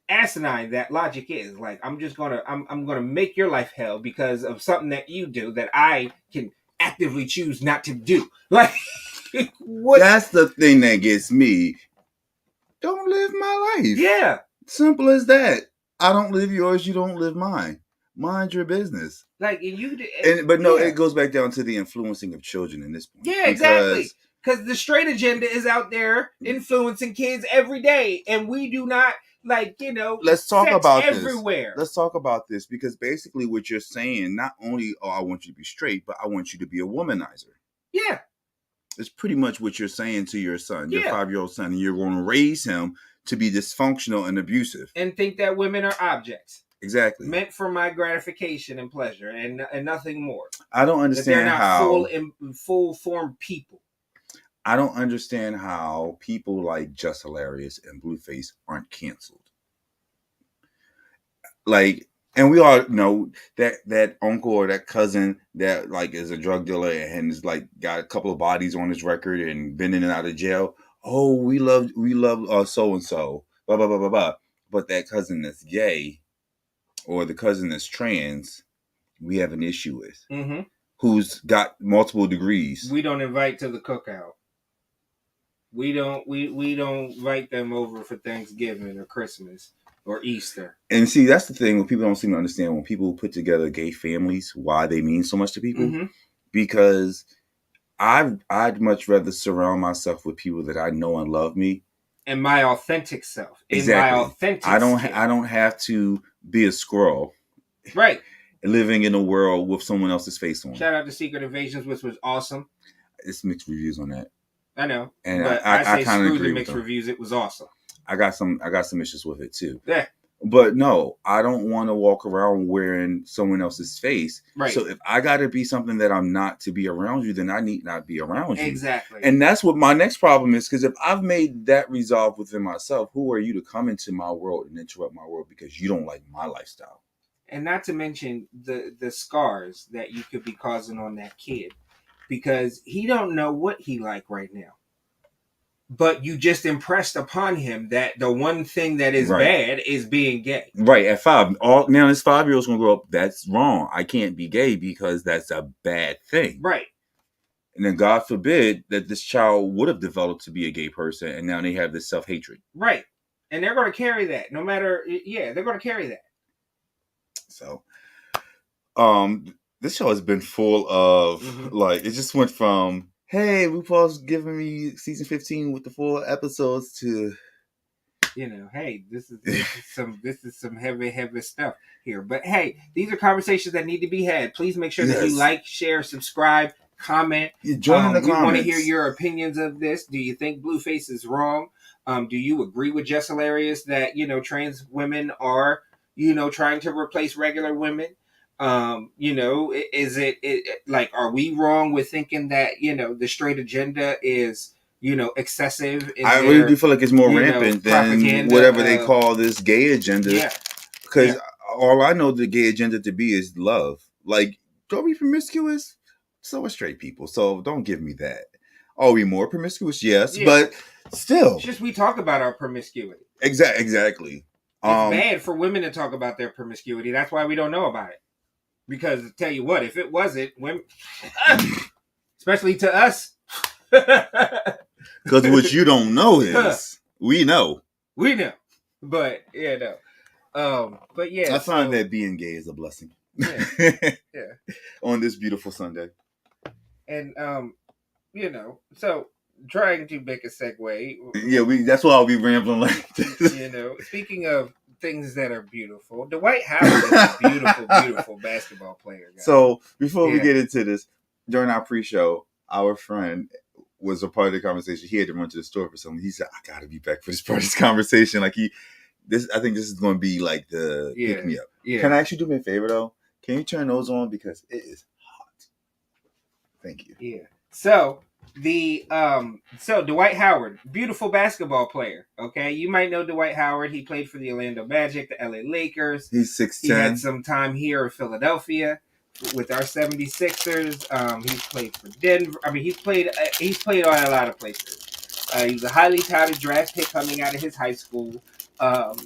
asinine that logic is. Like I'm gonna make your life hell because of something that you do that I can actively choose not to do. Like what? That's the thing that gets me. Don't live my life. Yeah. Simple as that. I don't live yours, you don't live mine. Mind your business. Like it goes back down to the influencing of children in this point. Yeah, exactly. Because the straight agenda is out there influencing kids every day, and we do not Let's talk about everywhere. This. Let's talk about this because basically what you're saying, not only I want you to be straight, but I want you to be a womanizer. Yeah. It's pretty much what you're saying to your son, your 5-year-old son, and you're going to raise him to be dysfunctional and abusive. And think that women are objects. Exactly. Meant for my gratification and pleasure and nothing more. I don't understand how full formed people. I don't understand how people like Just Hilarious and Blueface aren't canceled. Like, and we all know that uncle or that cousin that like is a drug dealer and is like got a couple of bodies on his record and been in and out of jail. Oh, we love so and so, blah blah blah blah blah. But that cousin that's gay, or the cousin that's trans, we have an issue with, Mm-hmm. who's got multiple degrees. We don't invite to the cookout. We don't invite them over for Thanksgiving or Christmas or Easter. And see, that's the thing. What people don't seem to understand when people put together gay families, why they mean so much to people. Mm-hmm. Because I'd much rather surround myself with people that I know and love me. And my authentic self. Exactly. My authentic I don't have to be a squirrel. Right. Living in a world with someone else's face on. Shout out to Secret Invasions, which was awesome. It's mixed reviews on that. I know. And but I say kind of screw agree the with mixed them. reviews. It was awesome. I got some issues with it too. Yeah. But no, I don't want to walk around wearing someone else's face. Right. So if I got to be something that I'm not to be around you, then I need not be around you. Exactly. And that's what my next problem is, because if I've made that resolve within myself, who are you to come into my world and interrupt my world because you don't like my lifestyle? And not to mention the scars that you could be causing on that kid, because he don't know what he like right now. But you just impressed upon him that the one thing that is bad is being gay. Right, at 5. Now this 5-year-old's going to grow up, that's wrong. I can't be gay because that's a bad thing. Right. And then God forbid that this child would have developed to be a gay person, and now they have this self-hatred. Right. And they're going to carry that no matter, they're going to carry that. So, this show has been full of, it just went from, hey, RuPaul's giving me season 15 with the 4 episodes to, hey, this is some heavy stuff here. But hey, these are conversations that need to be had. Please make sure that you like, share, subscribe, comment. Join in the comments. We want to hear your opinions of this. Do you think Blueface is wrong? Do you agree with Jess Hilarious that, trans women are, trying to replace regular women? Is it like, are we wrong with thinking that, the straight agenda is, excessive? I really do feel like it's more rampant than whatever they call this gay agenda. Yeah. Because all I know the gay agenda to be is love. Like, don't be promiscuous. So are straight people. So don't give me that. Are we more promiscuous? Yes. Yeah. But still. It's just we talk about our promiscuity. Exactly. It's bad for women to talk about their promiscuity. That's why we don't know about it. Because tell you what, if it wasn't, women, especially to us. Because what you don't know is, we know. We know. But, but yeah. I find that being gay is a blessing. Yeah. On this beautiful Sunday. And, so trying to make a segue. Yeah, that's why I'll be rambling like this. Speaking of things that are beautiful, Dwight Howard is a beautiful, beautiful basketball player, guys. So before we get into this, during our pre-show, our friend was a part of the conversation. He had to run to the store for something. He said, I gotta be back for this part of this conversation. Like I think this is going to be like the pick me up. Yeah. Can I actually do me a favor though? Can you turn those on? Because it is hot. Thank you. Yeah. So Dwight Howard, beautiful basketball player. Okay. You might know Dwight Howard. He played for the Orlando Magic, the LA Lakers. He's 6'10". He had some time here in Philadelphia with our 76ers. He's played for Denver. I mean, he's played on a lot of places. He was a highly touted draft pick coming out of his high school. One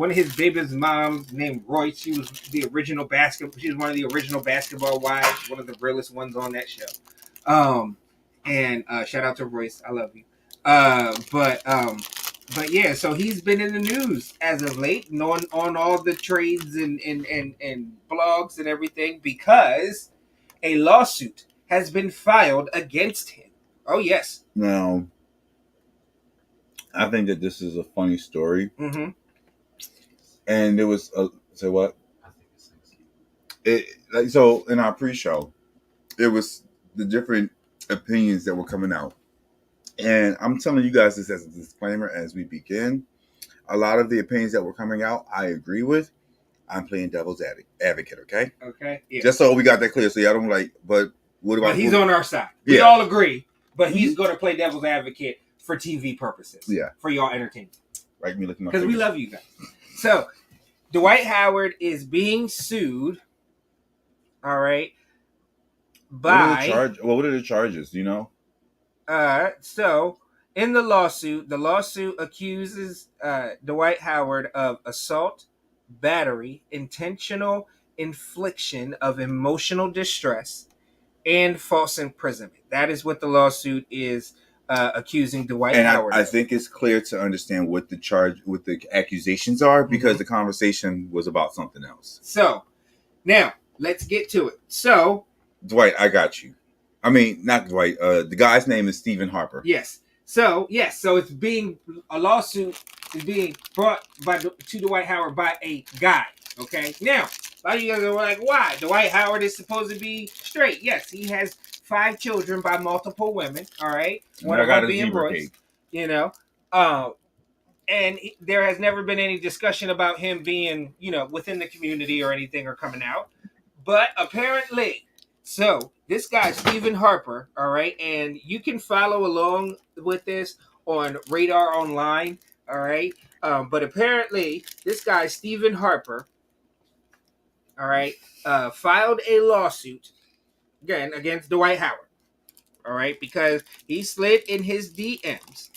of his baby's moms named Royce. She was one of the original basketball wives, one of the realest ones on that show. And shout out to Royce, I love you. But yeah, so he's been in the news as of late, and on all the trades and blogs and everything, because a lawsuit has been filed against him. Oh yes. Now, I think that this is a funny story. Mm-hmm. And it was say what? I think it's so in our pre-show, it was the different opinions that were coming out. And I'm telling you guys this as a disclaimer as we begin. A lot of the opinions that were coming out, I agree with. I'm playing devil's advocate, okay? Okay. Yeah. Just so we got that clear. So y'all don't like, but what about... But he's on our side. We all agree. But he's going to play devil's advocate for TV purposes. Yeah. For y'all entertainment. Right, me looking up. Because we love you guys. So, Dwight Howard is being sued. All right. By... What are the charges? Do you know? So, in the lawsuit accuses Dwight Howard of assault, battery, intentional infliction of emotional distress and false imprisonment. That is what the lawsuit is accusing Dwight And Howard I of. think it's clear to understand what the accusations are, because the conversation was about something else. So now let's get to it. So Dwight, I got you. I mean, not Dwight. The guy's name is Stephen Harper. yes. So it's a lawsuit is being brought to Dwight Howard by a guy. Okay. Now, a lot of you guys are like, why? Dwight Howard is supposed to be straight. Yes, he has 5 children by multiple women. All right. One of them being Royce. You know. And there has never been any discussion about him being, within the community or anything or coming out. But apparently, so this guy, Stephen Harper, all right, and you can follow along with this on Radar Online, all right. But apparently, this guy, Stephen Harper, all right, filed a lawsuit again against Dwight Howard, all right, because he slid in his DMs.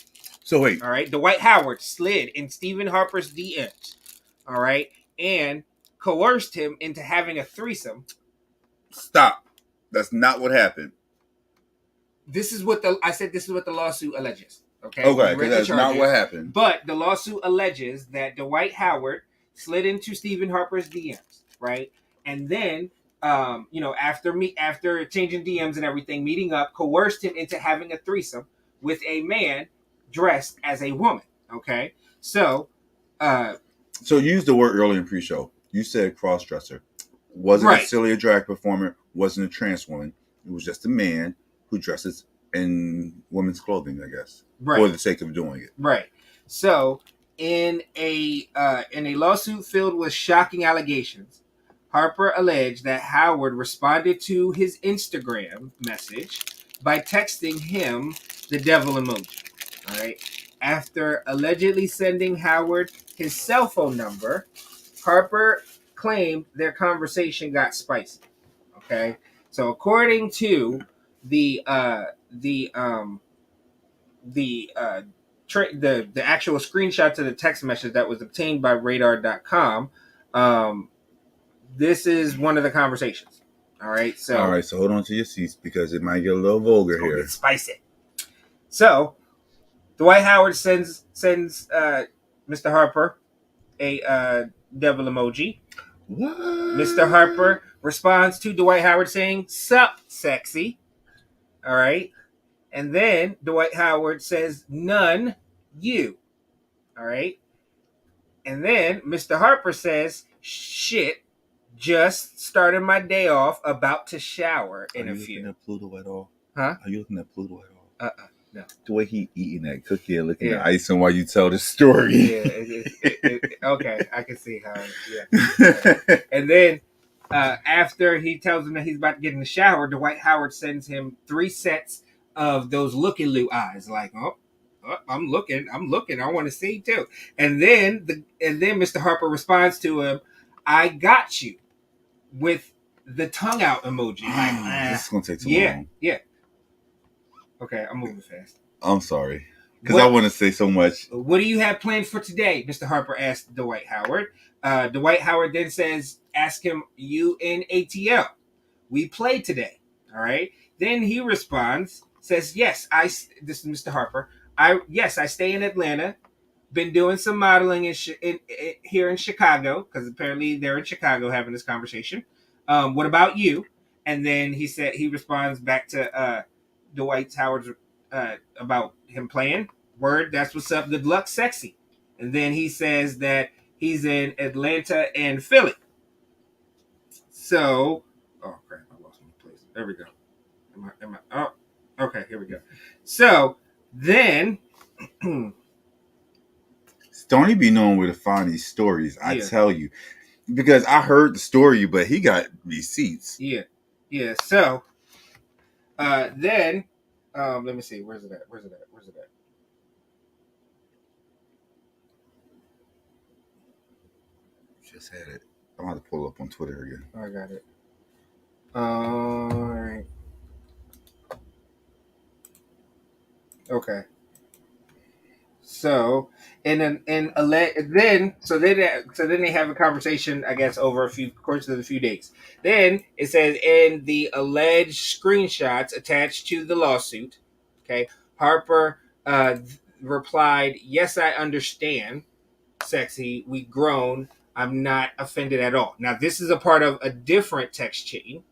So wait. All right, Dwight Howard slid in Stephen Harper's DMs, all right, and coerced him into having a threesome. Stop. That's not what happened. This is what the lawsuit alleges. Okay, because that's not what happened. But the lawsuit alleges that Dwight Howard slid into Stephen Harper's DMs, right, and then after changing DMs and everything, meeting up, coerced him into having a threesome with a man dressed as a woman. Okay, so you used the word earlier in pre-show. You said cross-dresser. Wasn't necessarily a drag performer. Wasn't a trans woman. It was just a man who dresses in women's clothing, I guess, for the sake of doing it. Right. So in a lawsuit filled with shocking allegations, Harper alleged that Howard responded to his Instagram message by texting him the devil emoji. All right. After allegedly sending Howard his cell phone number, Harper claimed their conversation got spicy. Okay. So according to the actual screenshots of the text message that was obtained by radar.com, this is one of the conversations. All right. So hold on to your seats, because it might get a little vulgar here. It's spicy. So Dwight Howard sends Mr. Harper a devil emoji. What? Mr. Harper responds to Dwight Howard saying, "Sup, sexy." All right. And then Dwight Howard says, "None, you." All right. And then Mr. Harper says, "Shit, just started my day off, about to shower in a few." Are you looking at Pluto at all? Huh? Are you looking at Pluto at all? No. The way he eating that cookie and licking the icing while you tell the story. Yeah. Okay, I can see how. Yeah. And then after he tells him that he's about to get in the shower, Dwight Howard sends him 3 sets of those looky-loo eyes, like, oh, I'm looking, I want to see too. And then Mr. Harper responds to him, "I got you," with the tongue out emoji. Like, this is gonna take too long. Yeah. Okay, I'm moving fast. I'm sorry, because I want to say so much. What do you have planned for today? Mr. Harper asked Dwight Howard. Dwight Howard then says, "Ask him, you in ATL. We play today." All right. Then he responds, says, "Yes, this is Mr. Harper. I stay in Atlanta. Been doing some modeling here in Chicago," because apparently they're in Chicago having this conversation. What about you? And then he responds back to Dwight Howard's about him playing. Word, that's what's up. Good luck, sexy. And then he says that he's in Atlanta and Philly. So, oh crap, I lost my place. There we go. Oh, okay, here we go. So then, Stoney be knowing where to find these stories. I tell you, because I heard the story, but he got receipts. Yeah. So, then, let me see. Where's it at? Just had it. I'm about to pull up on Twitter again. I got it. All right. Okay. So then they have a conversation, I guess, over a few course of a few days. Then it says in the alleged screenshots attached to the lawsuit, okay, Harper replied, "Yes, I understand, sexy. We grown. I'm not offended at all." Now this is a part of a different text chain,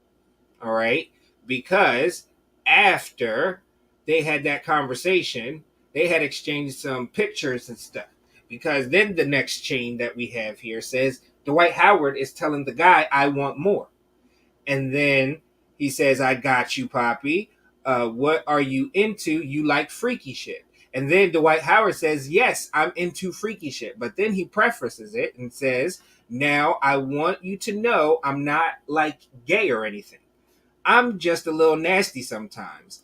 all right, because after they had that conversation, they had exchanged some pictures and stuff. Because then the next chain that we have here says Dwight Howard is telling the guy, "I want more." And then he says, "I got you, Poppy. What are you into? You like freaky shit." And then Dwight Howard says, "Yes, I'm into freaky shit." But then he prefaces it and says, "Now I want you to know I'm not like gay or anything. I'm just a little nasty sometimes.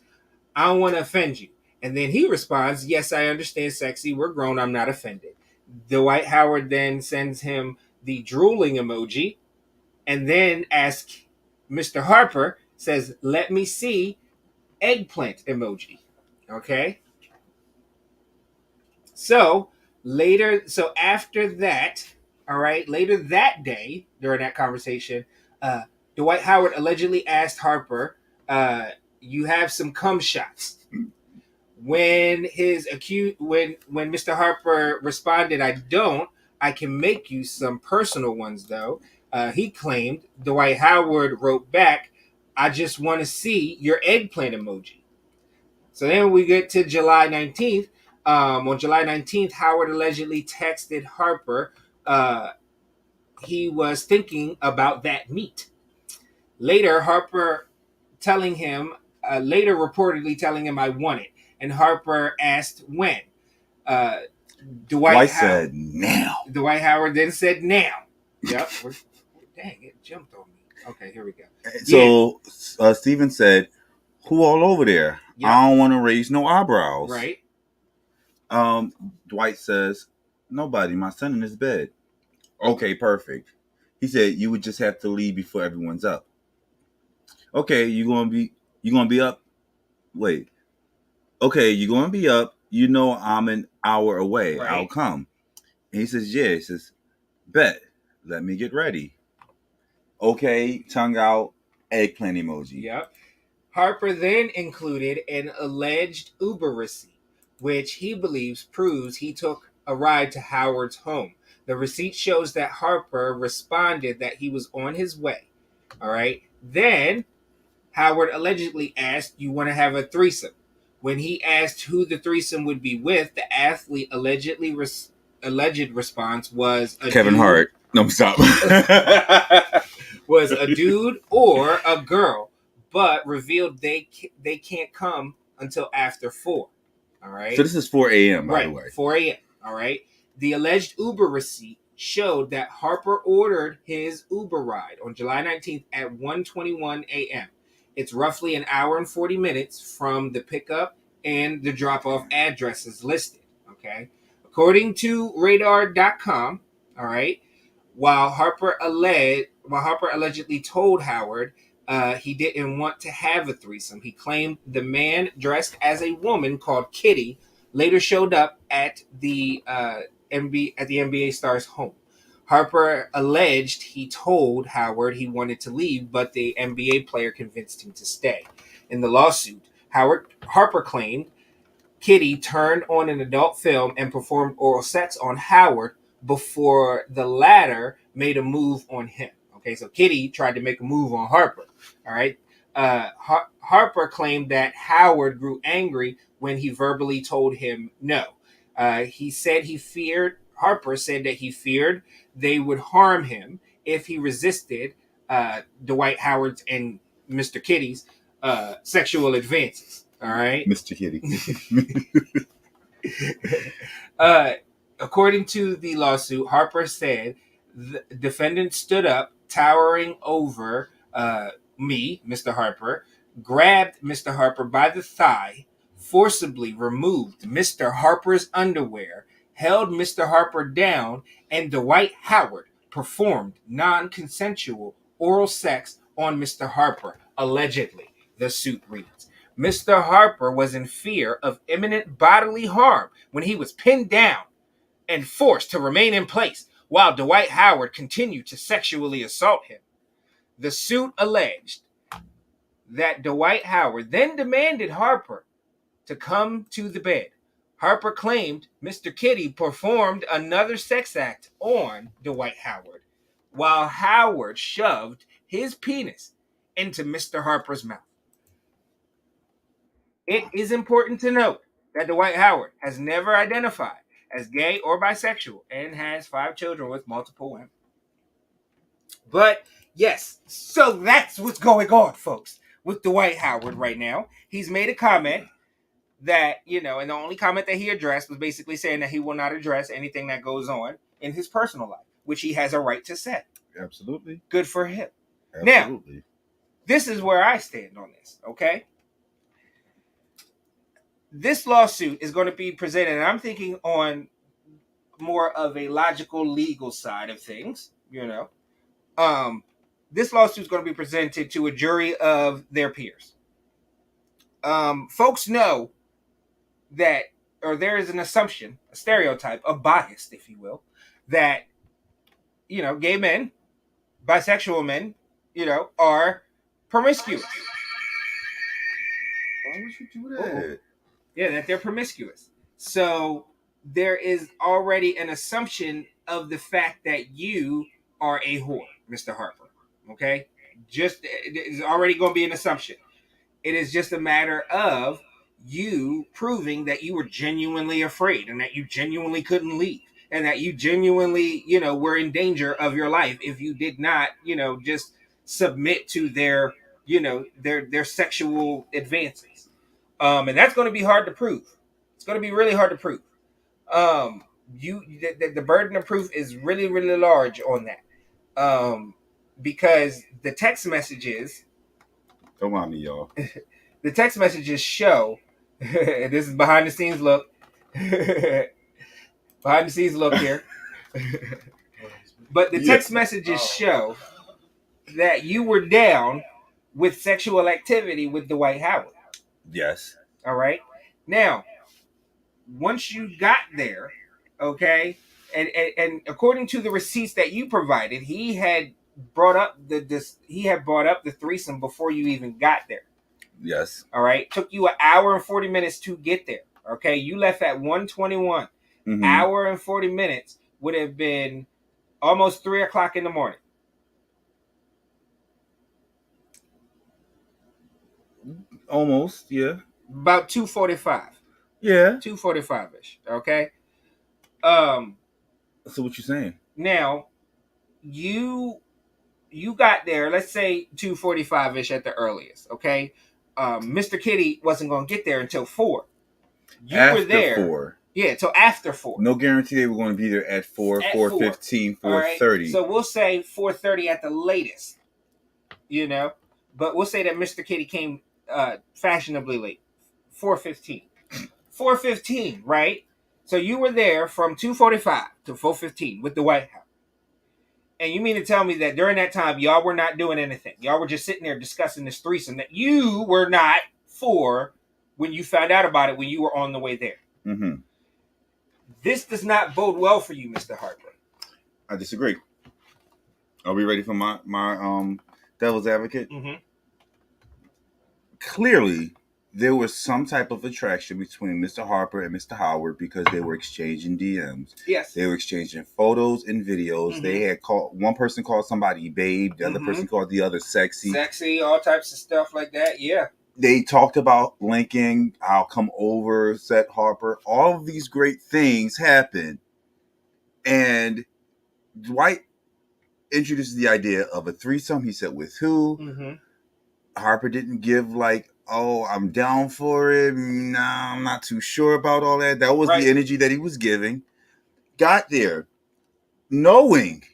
I don't want to offend you." And then he responds, "Yes, I understand, sexy. We're grown. I'm not offended." Dwight Howard then sends him the drooling emoji and then asks Mr. Harper, says, "Let me see eggplant emoji." Okay. So after that, all right, later that day during that conversation, uh, Dwight Howard allegedly asked Harper, "You have some cum shots." When Mr. Harper responded, "I don't. I can make you some personal ones though." He claimed Dwight Howard wrote back, "I just want to see your eggplant emoji." So then we get to July 19th. On July 19th, Howard allegedly texted Harper he was thinking about that meat. Later, later reportedly telling him, "I want it." And Harper asked when. Uh, Dwight said now. Dwight Howard then said now. Yep. Dang, it jumped on me. Okay, here we go. So Steven said, "Who all over there? Yep. I don't want to raise no eyebrows." Right. Dwight says, "Nobody. My son in his bed." Okay, perfect. He said, "You would just have to leave before everyone's up." Okay, you gonna be up? Wait. Okay, you gonna be up? You know I'm an hour away. Right. I'll come. And he says, "Yeah." He says, "Bet. Let me get ready." Okay, tongue out, eggplant emoji. Yep. Harper then included an alleged Uber receipt, which he believes proves he took a ride to Howard's home. The receipt shows that Harper responded that he was on his way. All right. Then Howard allegedly asked, "You want to have a threesome?" When he asked who the threesome would be with, the athlete alleged response was Kevin Hart. No, stop. Was a dude or a girl, but revealed they can't come until after 4. All right. So this is 4 a.m. by Right, the way. 4 a.m. All right. The alleged Uber receipt showed that Harper ordered his Uber ride on July 19th at 1:21 a.m. It's roughly an hour and 40 minutes from the pickup and the drop-off addresses listed. Okay. According to radar.com, all right, while Harper allegedly told Howard he didn't want to have a threesome, he claimed the man dressed as a woman called Kitty later showed up at the NBA star's home. Harper alleged he told Howard he wanted to leave, but the NBA player convinced him to stay. In the lawsuit, Harper claimed Kitty turned on an adult film and performed oral sex on Howard before the latter made a move on him. Okay, so Kitty tried to make a move on Harper. All right. Harper claimed that Howard grew angry when he verbally told him no. Harper said that he feared they would harm him if he resisted Dwight Howard's and Mr. Kitty's sexual advances. All right. Mr. Kitty. According to the lawsuit, Harper said the defendant stood up, towering over me, Mr. Harper, grabbed Mr. Harper by the thigh, forcibly removed Mr. Harper's underwear, held Mr. Harper down, and Dwight Howard performed non-consensual oral sex on Mr. Harper, allegedly, the suit reads. Mr. Harper was in fear of imminent bodily harm when he was pinned down and forced to remain in place while Dwight Howard continued to sexually assault him. The suit alleged that Dwight Howard then demanded Harper to come to the bed. Harper claimed Mr. Kitty performed another sex act on Dwight Howard while Howard shoved his penis into Mr. Harper's mouth. It is important to note that Dwight Howard has never identified as gay or bisexual and has 5 children with multiple women. But yes, so that's what's going on, folks, with Dwight Howard right now. He's made a comment that, and the only comment that he addressed was basically saying that he will not address anything that goes on in his personal life, which he has a right to say. Absolutely. Good for him. Absolutely. Now, this is where I stand on this, okay? This lawsuit is going to be presented, and I'm thinking on more of a logical legal side of things, This lawsuit is going to be presented to a jury of their peers. Folks know that, or there is an assumption, a stereotype, a bias, if you will, that, gay men, bisexual men, are promiscuous. Why would you do that? Yeah, that they're promiscuous. So there is already an assumption of the fact that you are a whore, Mr. Harper. Okay? It's already going to be an assumption. It is just a matter of you proving that you were genuinely afraid and that you genuinely couldn't leave and that you genuinely, were in danger of your life if you did not, just submit to their, their sexual advances. And that's going to be hard to prove. It's going to be really hard to prove. The burden of proof is really, really large on that. Because the text messages. Don't mind me, y'all. The text messages show. This is behind the scenes look. Behind the scenes look here. But the text messages show that you were down with sexual activity with Dwight Howard. Yes. All right. Now, once you got there, okay, and according to the receipts that you provided, he had brought up the threesome before you even got there. Yes. All right. Took you an hour and 40 minutes to get there. Okay. You left at 1:21. Mm-hmm. Hour and 40 minutes would have been almost 3:00 in the morning. Almost, yeah. About 2:45. Yeah. 2:45-ish. Okay. So what you saying? Now, you got there, let's say 2:45-ish at the earliest, okay? Mr. Kitty wasn't going to get there until 4. You were there. 4. Yeah, till after 4. No guarantee they were going to be there at 4, 4:15, 4:30. Right? So we'll say 4:30 at the latest, But we'll say that Mr. Kitty came fashionably late, 4:15. 4:15, right? So you were there from 2:45 to 4:15 with the White House. And you mean to tell me that during that time, y'all were not doing anything? Y'all were just sitting there discussing this threesome that you were not for when you found out about it when you were on the way there. Mm-hmm. This does not bode well for you, Mr. Harper. I disagree. Are we ready for my devil's advocate? Mm-hmm. Clearly, there was some type of attraction between Mr. Harper and Mr. Howard because they were exchanging DMs. Yes. They were exchanging photos and videos. Mm-hmm. They had one person called somebody babe, the other person called the other sexy. Sexy, all types of stuff like that, yeah. They talked about linking, I'll come over, set Harper. All of these great things happened. And Dwight introduces the idea of a threesome. He said, with who? Mm-hmm. Harper didn't give I'm down for it. Nah, I'm not too sure about all that. That was the energy that he was giving. Got there knowing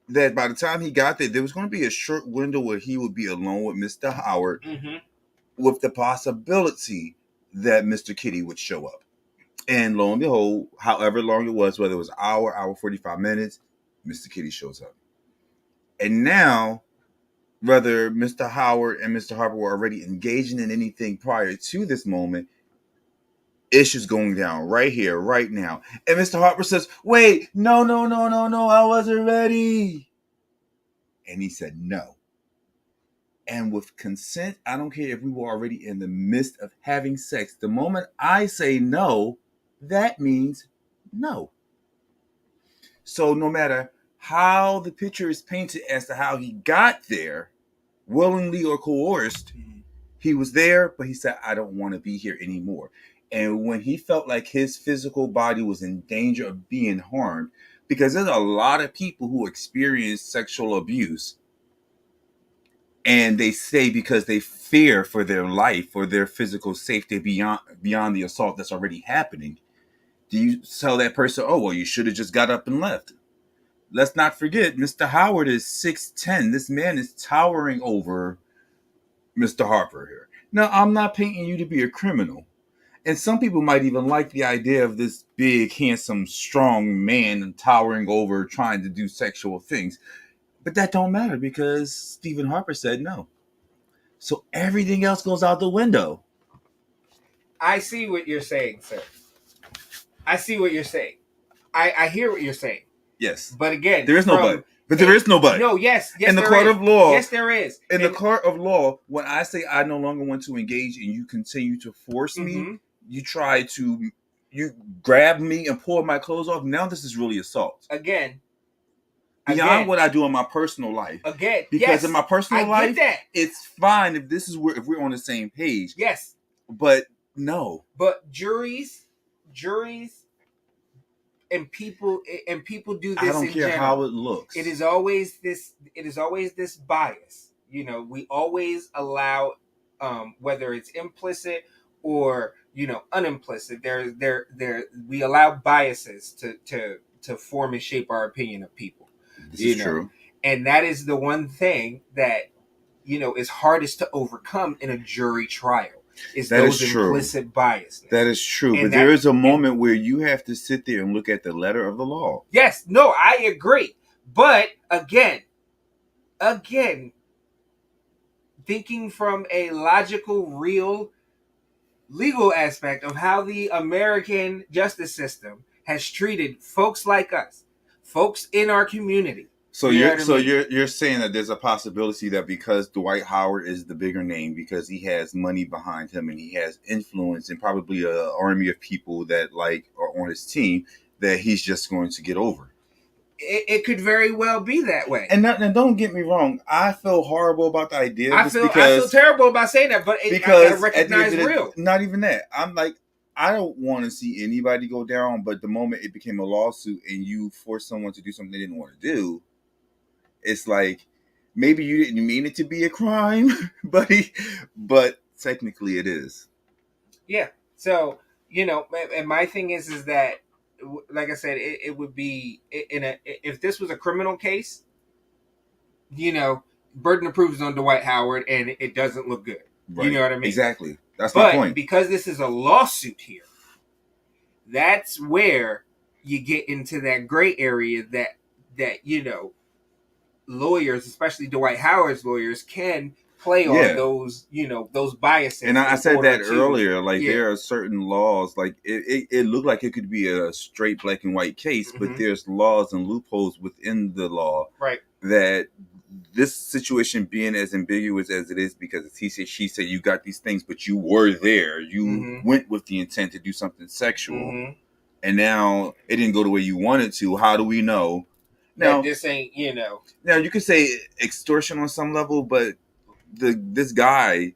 that by the time he got there was going to be a short window where he would be alone with Mr. Howard, mm-hmm. with the possibility that Mr. Kitty would show up. And lo and behold, however long it was, whether it was hour 45 minutes, Mr. Kitty shows up. And now whether Mr. Howard and Mr. Harper were already engaging in anything prior to this moment, issues going down right here, right now. And Mr. Harper says, wait, no, no, no, no, no, I wasn't ready. And he said no. And with consent, I don't care if we were already in the midst of having sex. The moment I say no, that means no. So no matter how the picture is painted as to how he got there, willingly or coerced, he was there, but he said, I don't want to be here anymore. And when he felt like his physical body was in danger of being harmed, because there's a lot of people who experience sexual abuse, and they say because they fear for their life or their physical safety beyond the assault that's already happening, do you tell that person, oh, well, you should have just got up and left? Let's not forget, Mr. Howard is 6'10". This man is towering over Mr. Harper here. Now, I'm not painting you to be a criminal. And some people might even like the idea of this big, handsome, strong man towering over trying to do sexual things. But that don't matter because Stephen Harper said no. So everything else goes out the window. I see what you're saying, sir. I see what you're saying. I hear what you're saying. Yes. But again, there is no but. But there is no but. No, yes. In the court of law. Yes, there is. In the court of law, when I say I no longer want to engage and you continue to force me, you try to, you grab me and pull my clothes off. Now this is really assault. Again. Beyond what I do in my personal life. Again. Because in my personal life, that. It's fine if this is where, if we're on the same page. Yes. But no. But juries and people do this. I don't care how it looks. It is always this bias. You know, we always allow, whether it's implicit or unimplicit. We allow biases to form and shape our opinion of people. This is true, and that is the one thing that is hardest to overcome in a jury trial. Is that those is true. Implicit bias. That is true. But there is a moment where you have to sit there and look at the letter of the law. Yes. No, I agree. But again, thinking from a logical, real, legal aspect of how the American justice system has treated folks like us, folks in our community. So you're saying that there's a possibility that because Dwight Howard is the bigger name, because he has money behind him and he has influence and probably an army of people that are on his team, that he's just going to get over. It could very well be that way. And don't get me wrong, I feel horrible about the idea. I feel terrible about saying that, but I gotta recognize real. Not even that. I'm like, I don't want to see anybody go down, but the moment it became a lawsuit and you force someone to do something they didn't want to do, it's like, maybe you didn't mean it to be a crime, buddy, but technically it is. Yeah. So, and my thing is that, like I said, it would be if this was a criminal case, burden of proof is on Dwight Howard and it doesn't look good. Right. You know what I mean? Exactly. That's my point. But because this is a lawsuit here, that's where you get into that gray area that lawyers, especially Dwight Howard's lawyers, can play on those biases. And I said that earlier. There are certain laws. It looked like it could be a straight black and white case, but there's laws and loopholes within the law, right? That this situation being as ambiguous as it is, because it's he said, she said, you got these things, but you were there. You went with the intent to do something sexual, and now it didn't go the way you wanted to. How do we know? Now, this ain't, Now, you could say extortion on some level, but this guy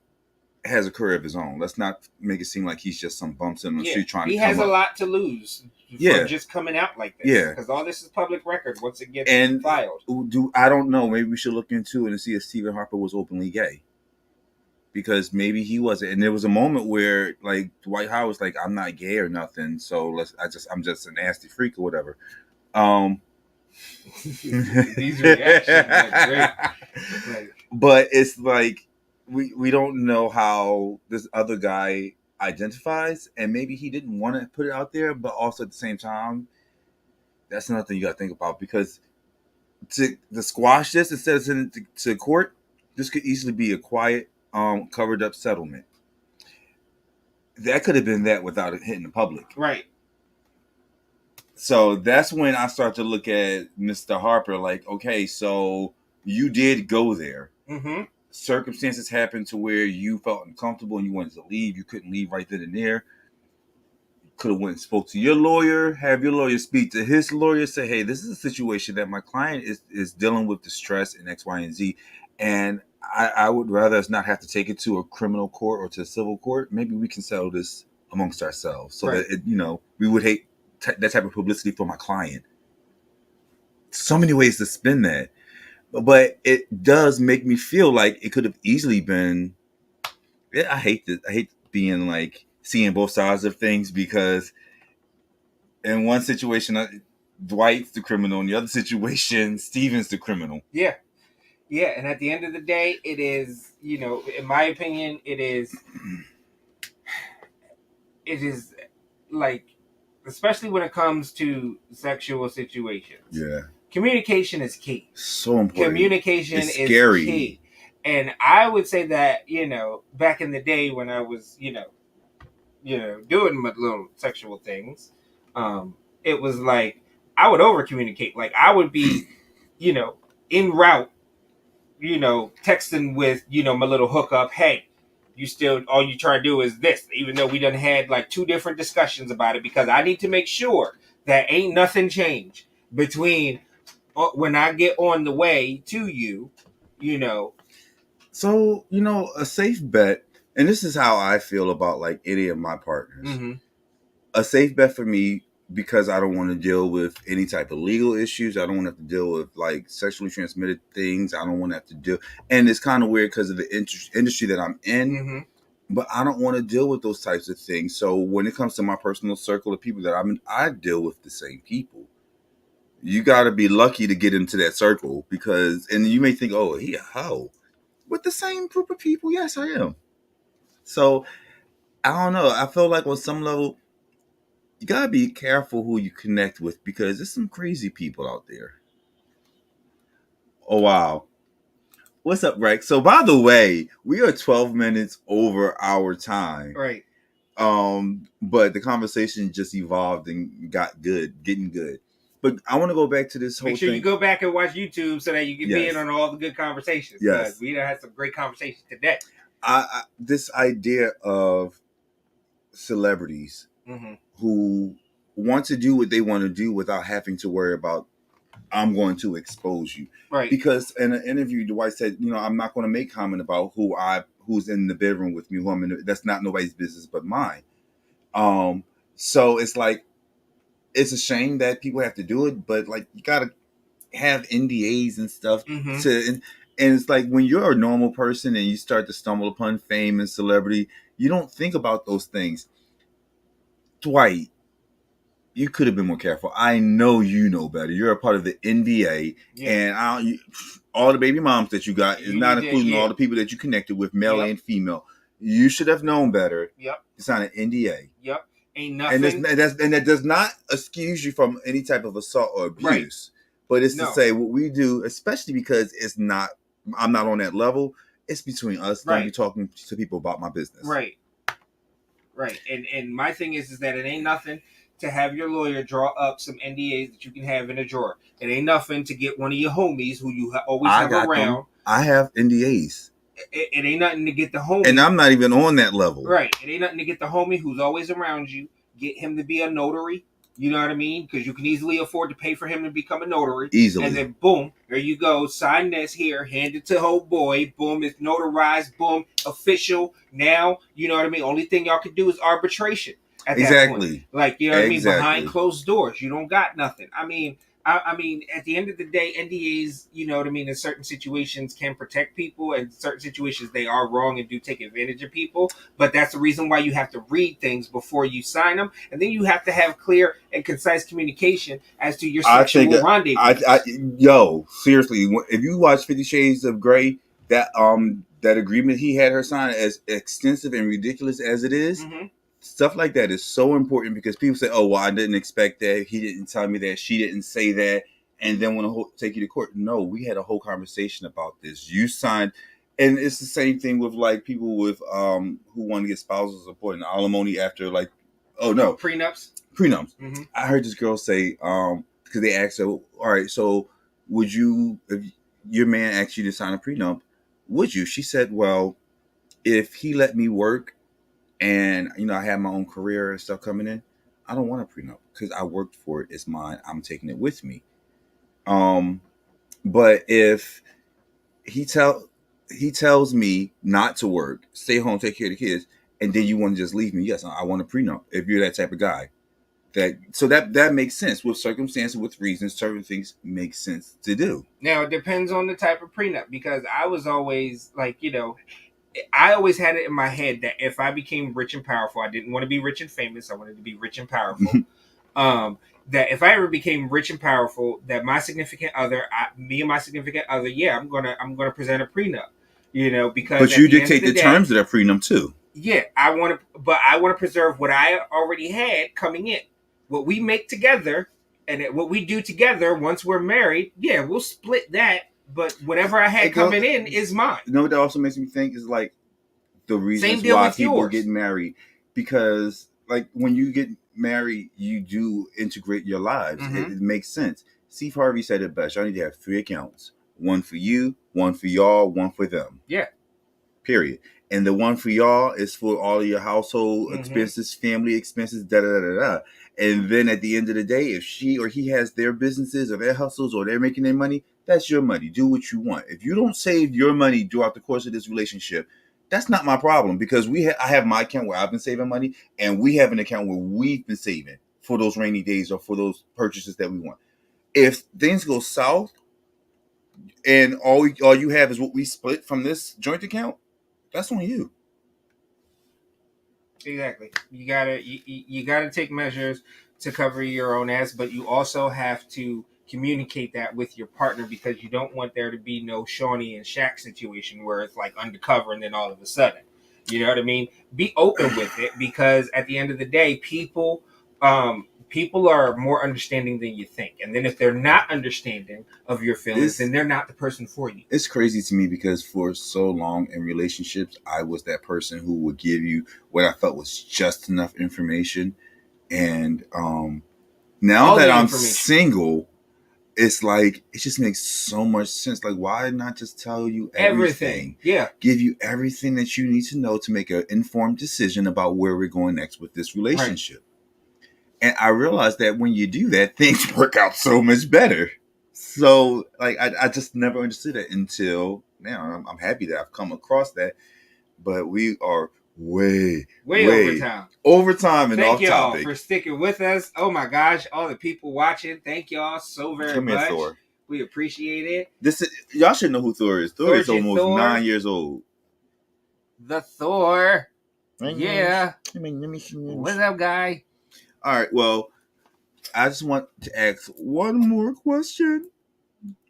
has a career of his own. Let's not make it seem like he's just some bumps in the street trying to come up. He has a lot to lose for just coming out like this. Yeah. Because all this is public record once it gets filed. I don't know. Maybe we should look into it and see if Stephen Harper was openly gay. Because maybe he wasn't. And there was a moment where, Dwight Howard was like, I'm not gay or nothing, so I'm just a nasty freak or whatever. These reactions are great. But it's like we don't know how this other guy identifies, and maybe he didn't want to put it out there, but also at the same time, that's another thing you got to think about, because to squash this instead of sending it to court, this could easily be a quiet, covered up settlement. That could have been that without it hitting the public. Right. So that's when I start to look at Mr. Harper like, okay, so you did go there. Mm-hmm. Circumstances happened to where you felt uncomfortable and you wanted to leave. You couldn't leave right then and there. Could have went and spoke to your lawyer, have your lawyer speak to his lawyer, say, hey, this is a situation that my client is dealing with distress in X, Y, and Z. And I would rather us not have to take it to a criminal court or to a civil court. Maybe we can settle this amongst ourselves so Right. that, we would hate that type of publicity for my client. So many ways to spin that. But it does make me feel like it could have easily been. Yeah, I hate this. I hate being like seeing both sides of things because in one situation, Dwight's the criminal. In the other situation, Steven's the criminal. Yeah. Yeah. And at the end of the day, it is, in my opinion, it is like, especially when it comes to sexual situations. Yeah. Communication is key. So important. Communication it's is scary. key. And I would say that, back in the day when I was, doing my little sexual things, it was like I would over communicate. Like I would be, en route, texting with, my little hookup. Hey, all you try to do is this, even though we done had like 2 different discussions about it, because I need to make sure that ain't nothing changed between when I get on the way to you, So, a safe bet, and this is how I feel about like any of my partners. Mm-hmm. A safe bet for me, because I don't want to deal with any type of legal issues. I don't want to have to deal with like sexually transmitted things. I don't want to have to deal. And it's kind of weird because of the industry that I'm in. Mm-hmm. But I don't want to deal with those types of things. So when it comes to my personal circle of people that I'm in, I deal with the same people. You got to be lucky to get into that circle and you may think, oh, he a hoe. With the same group of people, yes, I am. So I don't know. I feel like on some level, you got to be careful who you connect with because there's some crazy people out there. Oh, wow. What's up, Rex? So by the way, we are 12 minutes over our time. Right. But the conversation just evolved and getting good. But I want to go back to this whole thing. Make sure you go back and watch YouTube so that you can be in on all the good conversations. Yes. We done had some great conversations today. This idea of celebrities who want to do what they want to do without having to worry about, I'm going to expose you. Right. Because in an interview, Dwight said, I'm not going to make comment about who's in the bedroom with me, that's not nobody's business but mine. So it's like, it's a shame that people have to do it, but like you gotta have NDAs and stuff and it's like when you're a normal person and you start to stumble upon fame and celebrity, you don't think about those things. Dwight, you could have been more careful. I know you know better. You're a part of the NBA, and all the baby moms that you got is not including all the people that you connected with, male and female. You should have known better. Yep. To sign an NDA. Yep. Ain't nothing. And that does not excuse you from any type of assault or abuse. Right. But it's to say what we do, especially because I'm not on that level. It's between us. Right. Don't be talking to people about my business. Right. Right. And my thing is that it ain't nothing to have your lawyer draw up some NDAs that you can have in a drawer. It ain't nothing to get one of your homies who you always have around. Them. I have NDAs. It ain't nothing to get the homie. And I'm not even on that level. Right. It ain't nothing to get the homie who's always around you. Get him to be a notary. You know what I mean? Because you can easily afford to pay for him to become a notary. Easily. And then boom, there you go. Sign this here. Hand it to old boy. Boom, it's notarized. Boom, official. Now, you know what I mean? Only thing y'all can do is arbitration at that point. Like, you know what I mean? Behind closed doors. You don't got nothing. I mean, at the end of the day, NDAs, you know what I mean, in certain situations can protect people, and certain situations they are wrong and do take advantage of people. But that's the reason why you have to read things before you sign them, and then you have to have clear and concise communication as to your sexual rendezvous. Seriously, if you watch 50 Shades of Grey, that agreement he had her sign, as extensive and ridiculous as it is. Stuff like that is so important because people say, oh, well, I didn't expect that. He didn't tell me that. She didn't say that. And then want to take you to court. No, we had a whole conversation about this. You signed. And it's the same thing with like people with who want to get spousal support and alimony after like, oh no, prenups. Mm-hmm. I heard this girl say because they asked her, all right, so would you, if your man asked you to sign a prenup, would you? She said, well, if he let me work and I have my own career and stuff coming in, I don't want a prenup because I worked for it. It's mine. I'm taking it with me. But if he tells me not to work, stay home, take care of the kids, and then you want to just leave me, yes, I want a prenup. If you're that type of guy, that makes sense with circumstances, with reasons. Certain things make sense to do. Now it depends on the type of prenup, because I was always like, I always had it in my head that if I became rich and powerful, I didn't want to be rich and famous. I wanted to be rich and powerful. That if I ever became rich and powerful, that my significant other, me and my significant other, I'm gonna present a prenup. Because but you dictate the terms of that prenup too. Yeah, I want to preserve what I already had coming in, what we make together, and what we do together once we're married. Yeah, we'll split that. But whatever I had coming in is mine. You know what that also makes me think is like the reasons why people get married, because like when you get married, you do integrate your lives. Mm-hmm. It makes sense. Steve Harvey said it best. Y'all need to have 3 accounts: one for you, one for y'all, one for them. Yeah. Period. And the one for y'all is for all of your household expenses, family expenses, da da da da. And then at the end of the day, if she or he has their businesses or their hustles or they're making their money, that's your money. Do what you want. If you don't save your money throughout the course of this relationship, that's not my problem, because I have my account where I've been saving money, and we have an account where we've been saving for those rainy days or for those purchases that we want. If things go south and all you have is what we split from this joint account, that's on you. Exactly. You gotta take measures to cover your own ass, but you also have to communicate that with your partner, because you don't want there to be no Shawnee and Shaq situation where it's like undercover and then all of a sudden, you know what I mean? Be open with it, because at the end of the day, people are more understanding than you think. And then if they're not understanding of your feelings, then they're not the person for you. It's crazy to me, because for so long in relationships, I was that person who would give you what I felt was just enough information. And now that I'm single, it's like, it just makes so much sense. Like, why not just tell you everything? Yeah. Give you everything that you need to know to make an informed decision about where we're going next with this relationship. Right. And I realized that when you do that, things work out so much better. So, like, I just never understood it until now. I'm happy that I've come across that. But we are way over time and off topic. Thank y'all for sticking with us. Oh my gosh, all the people watching, thank y'all so very much. Thor. We appreciate it. Y'all should know who Thor is. Thor is almost 9 years old. The Thor. Yeah. What's up, guy? All right, well, I just want to ask one more question.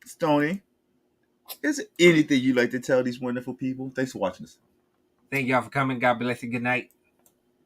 Stoney, is there anything you'd like to tell these wonderful people? Thanks for watching us. Thank y'all for coming. God bless you. Good night.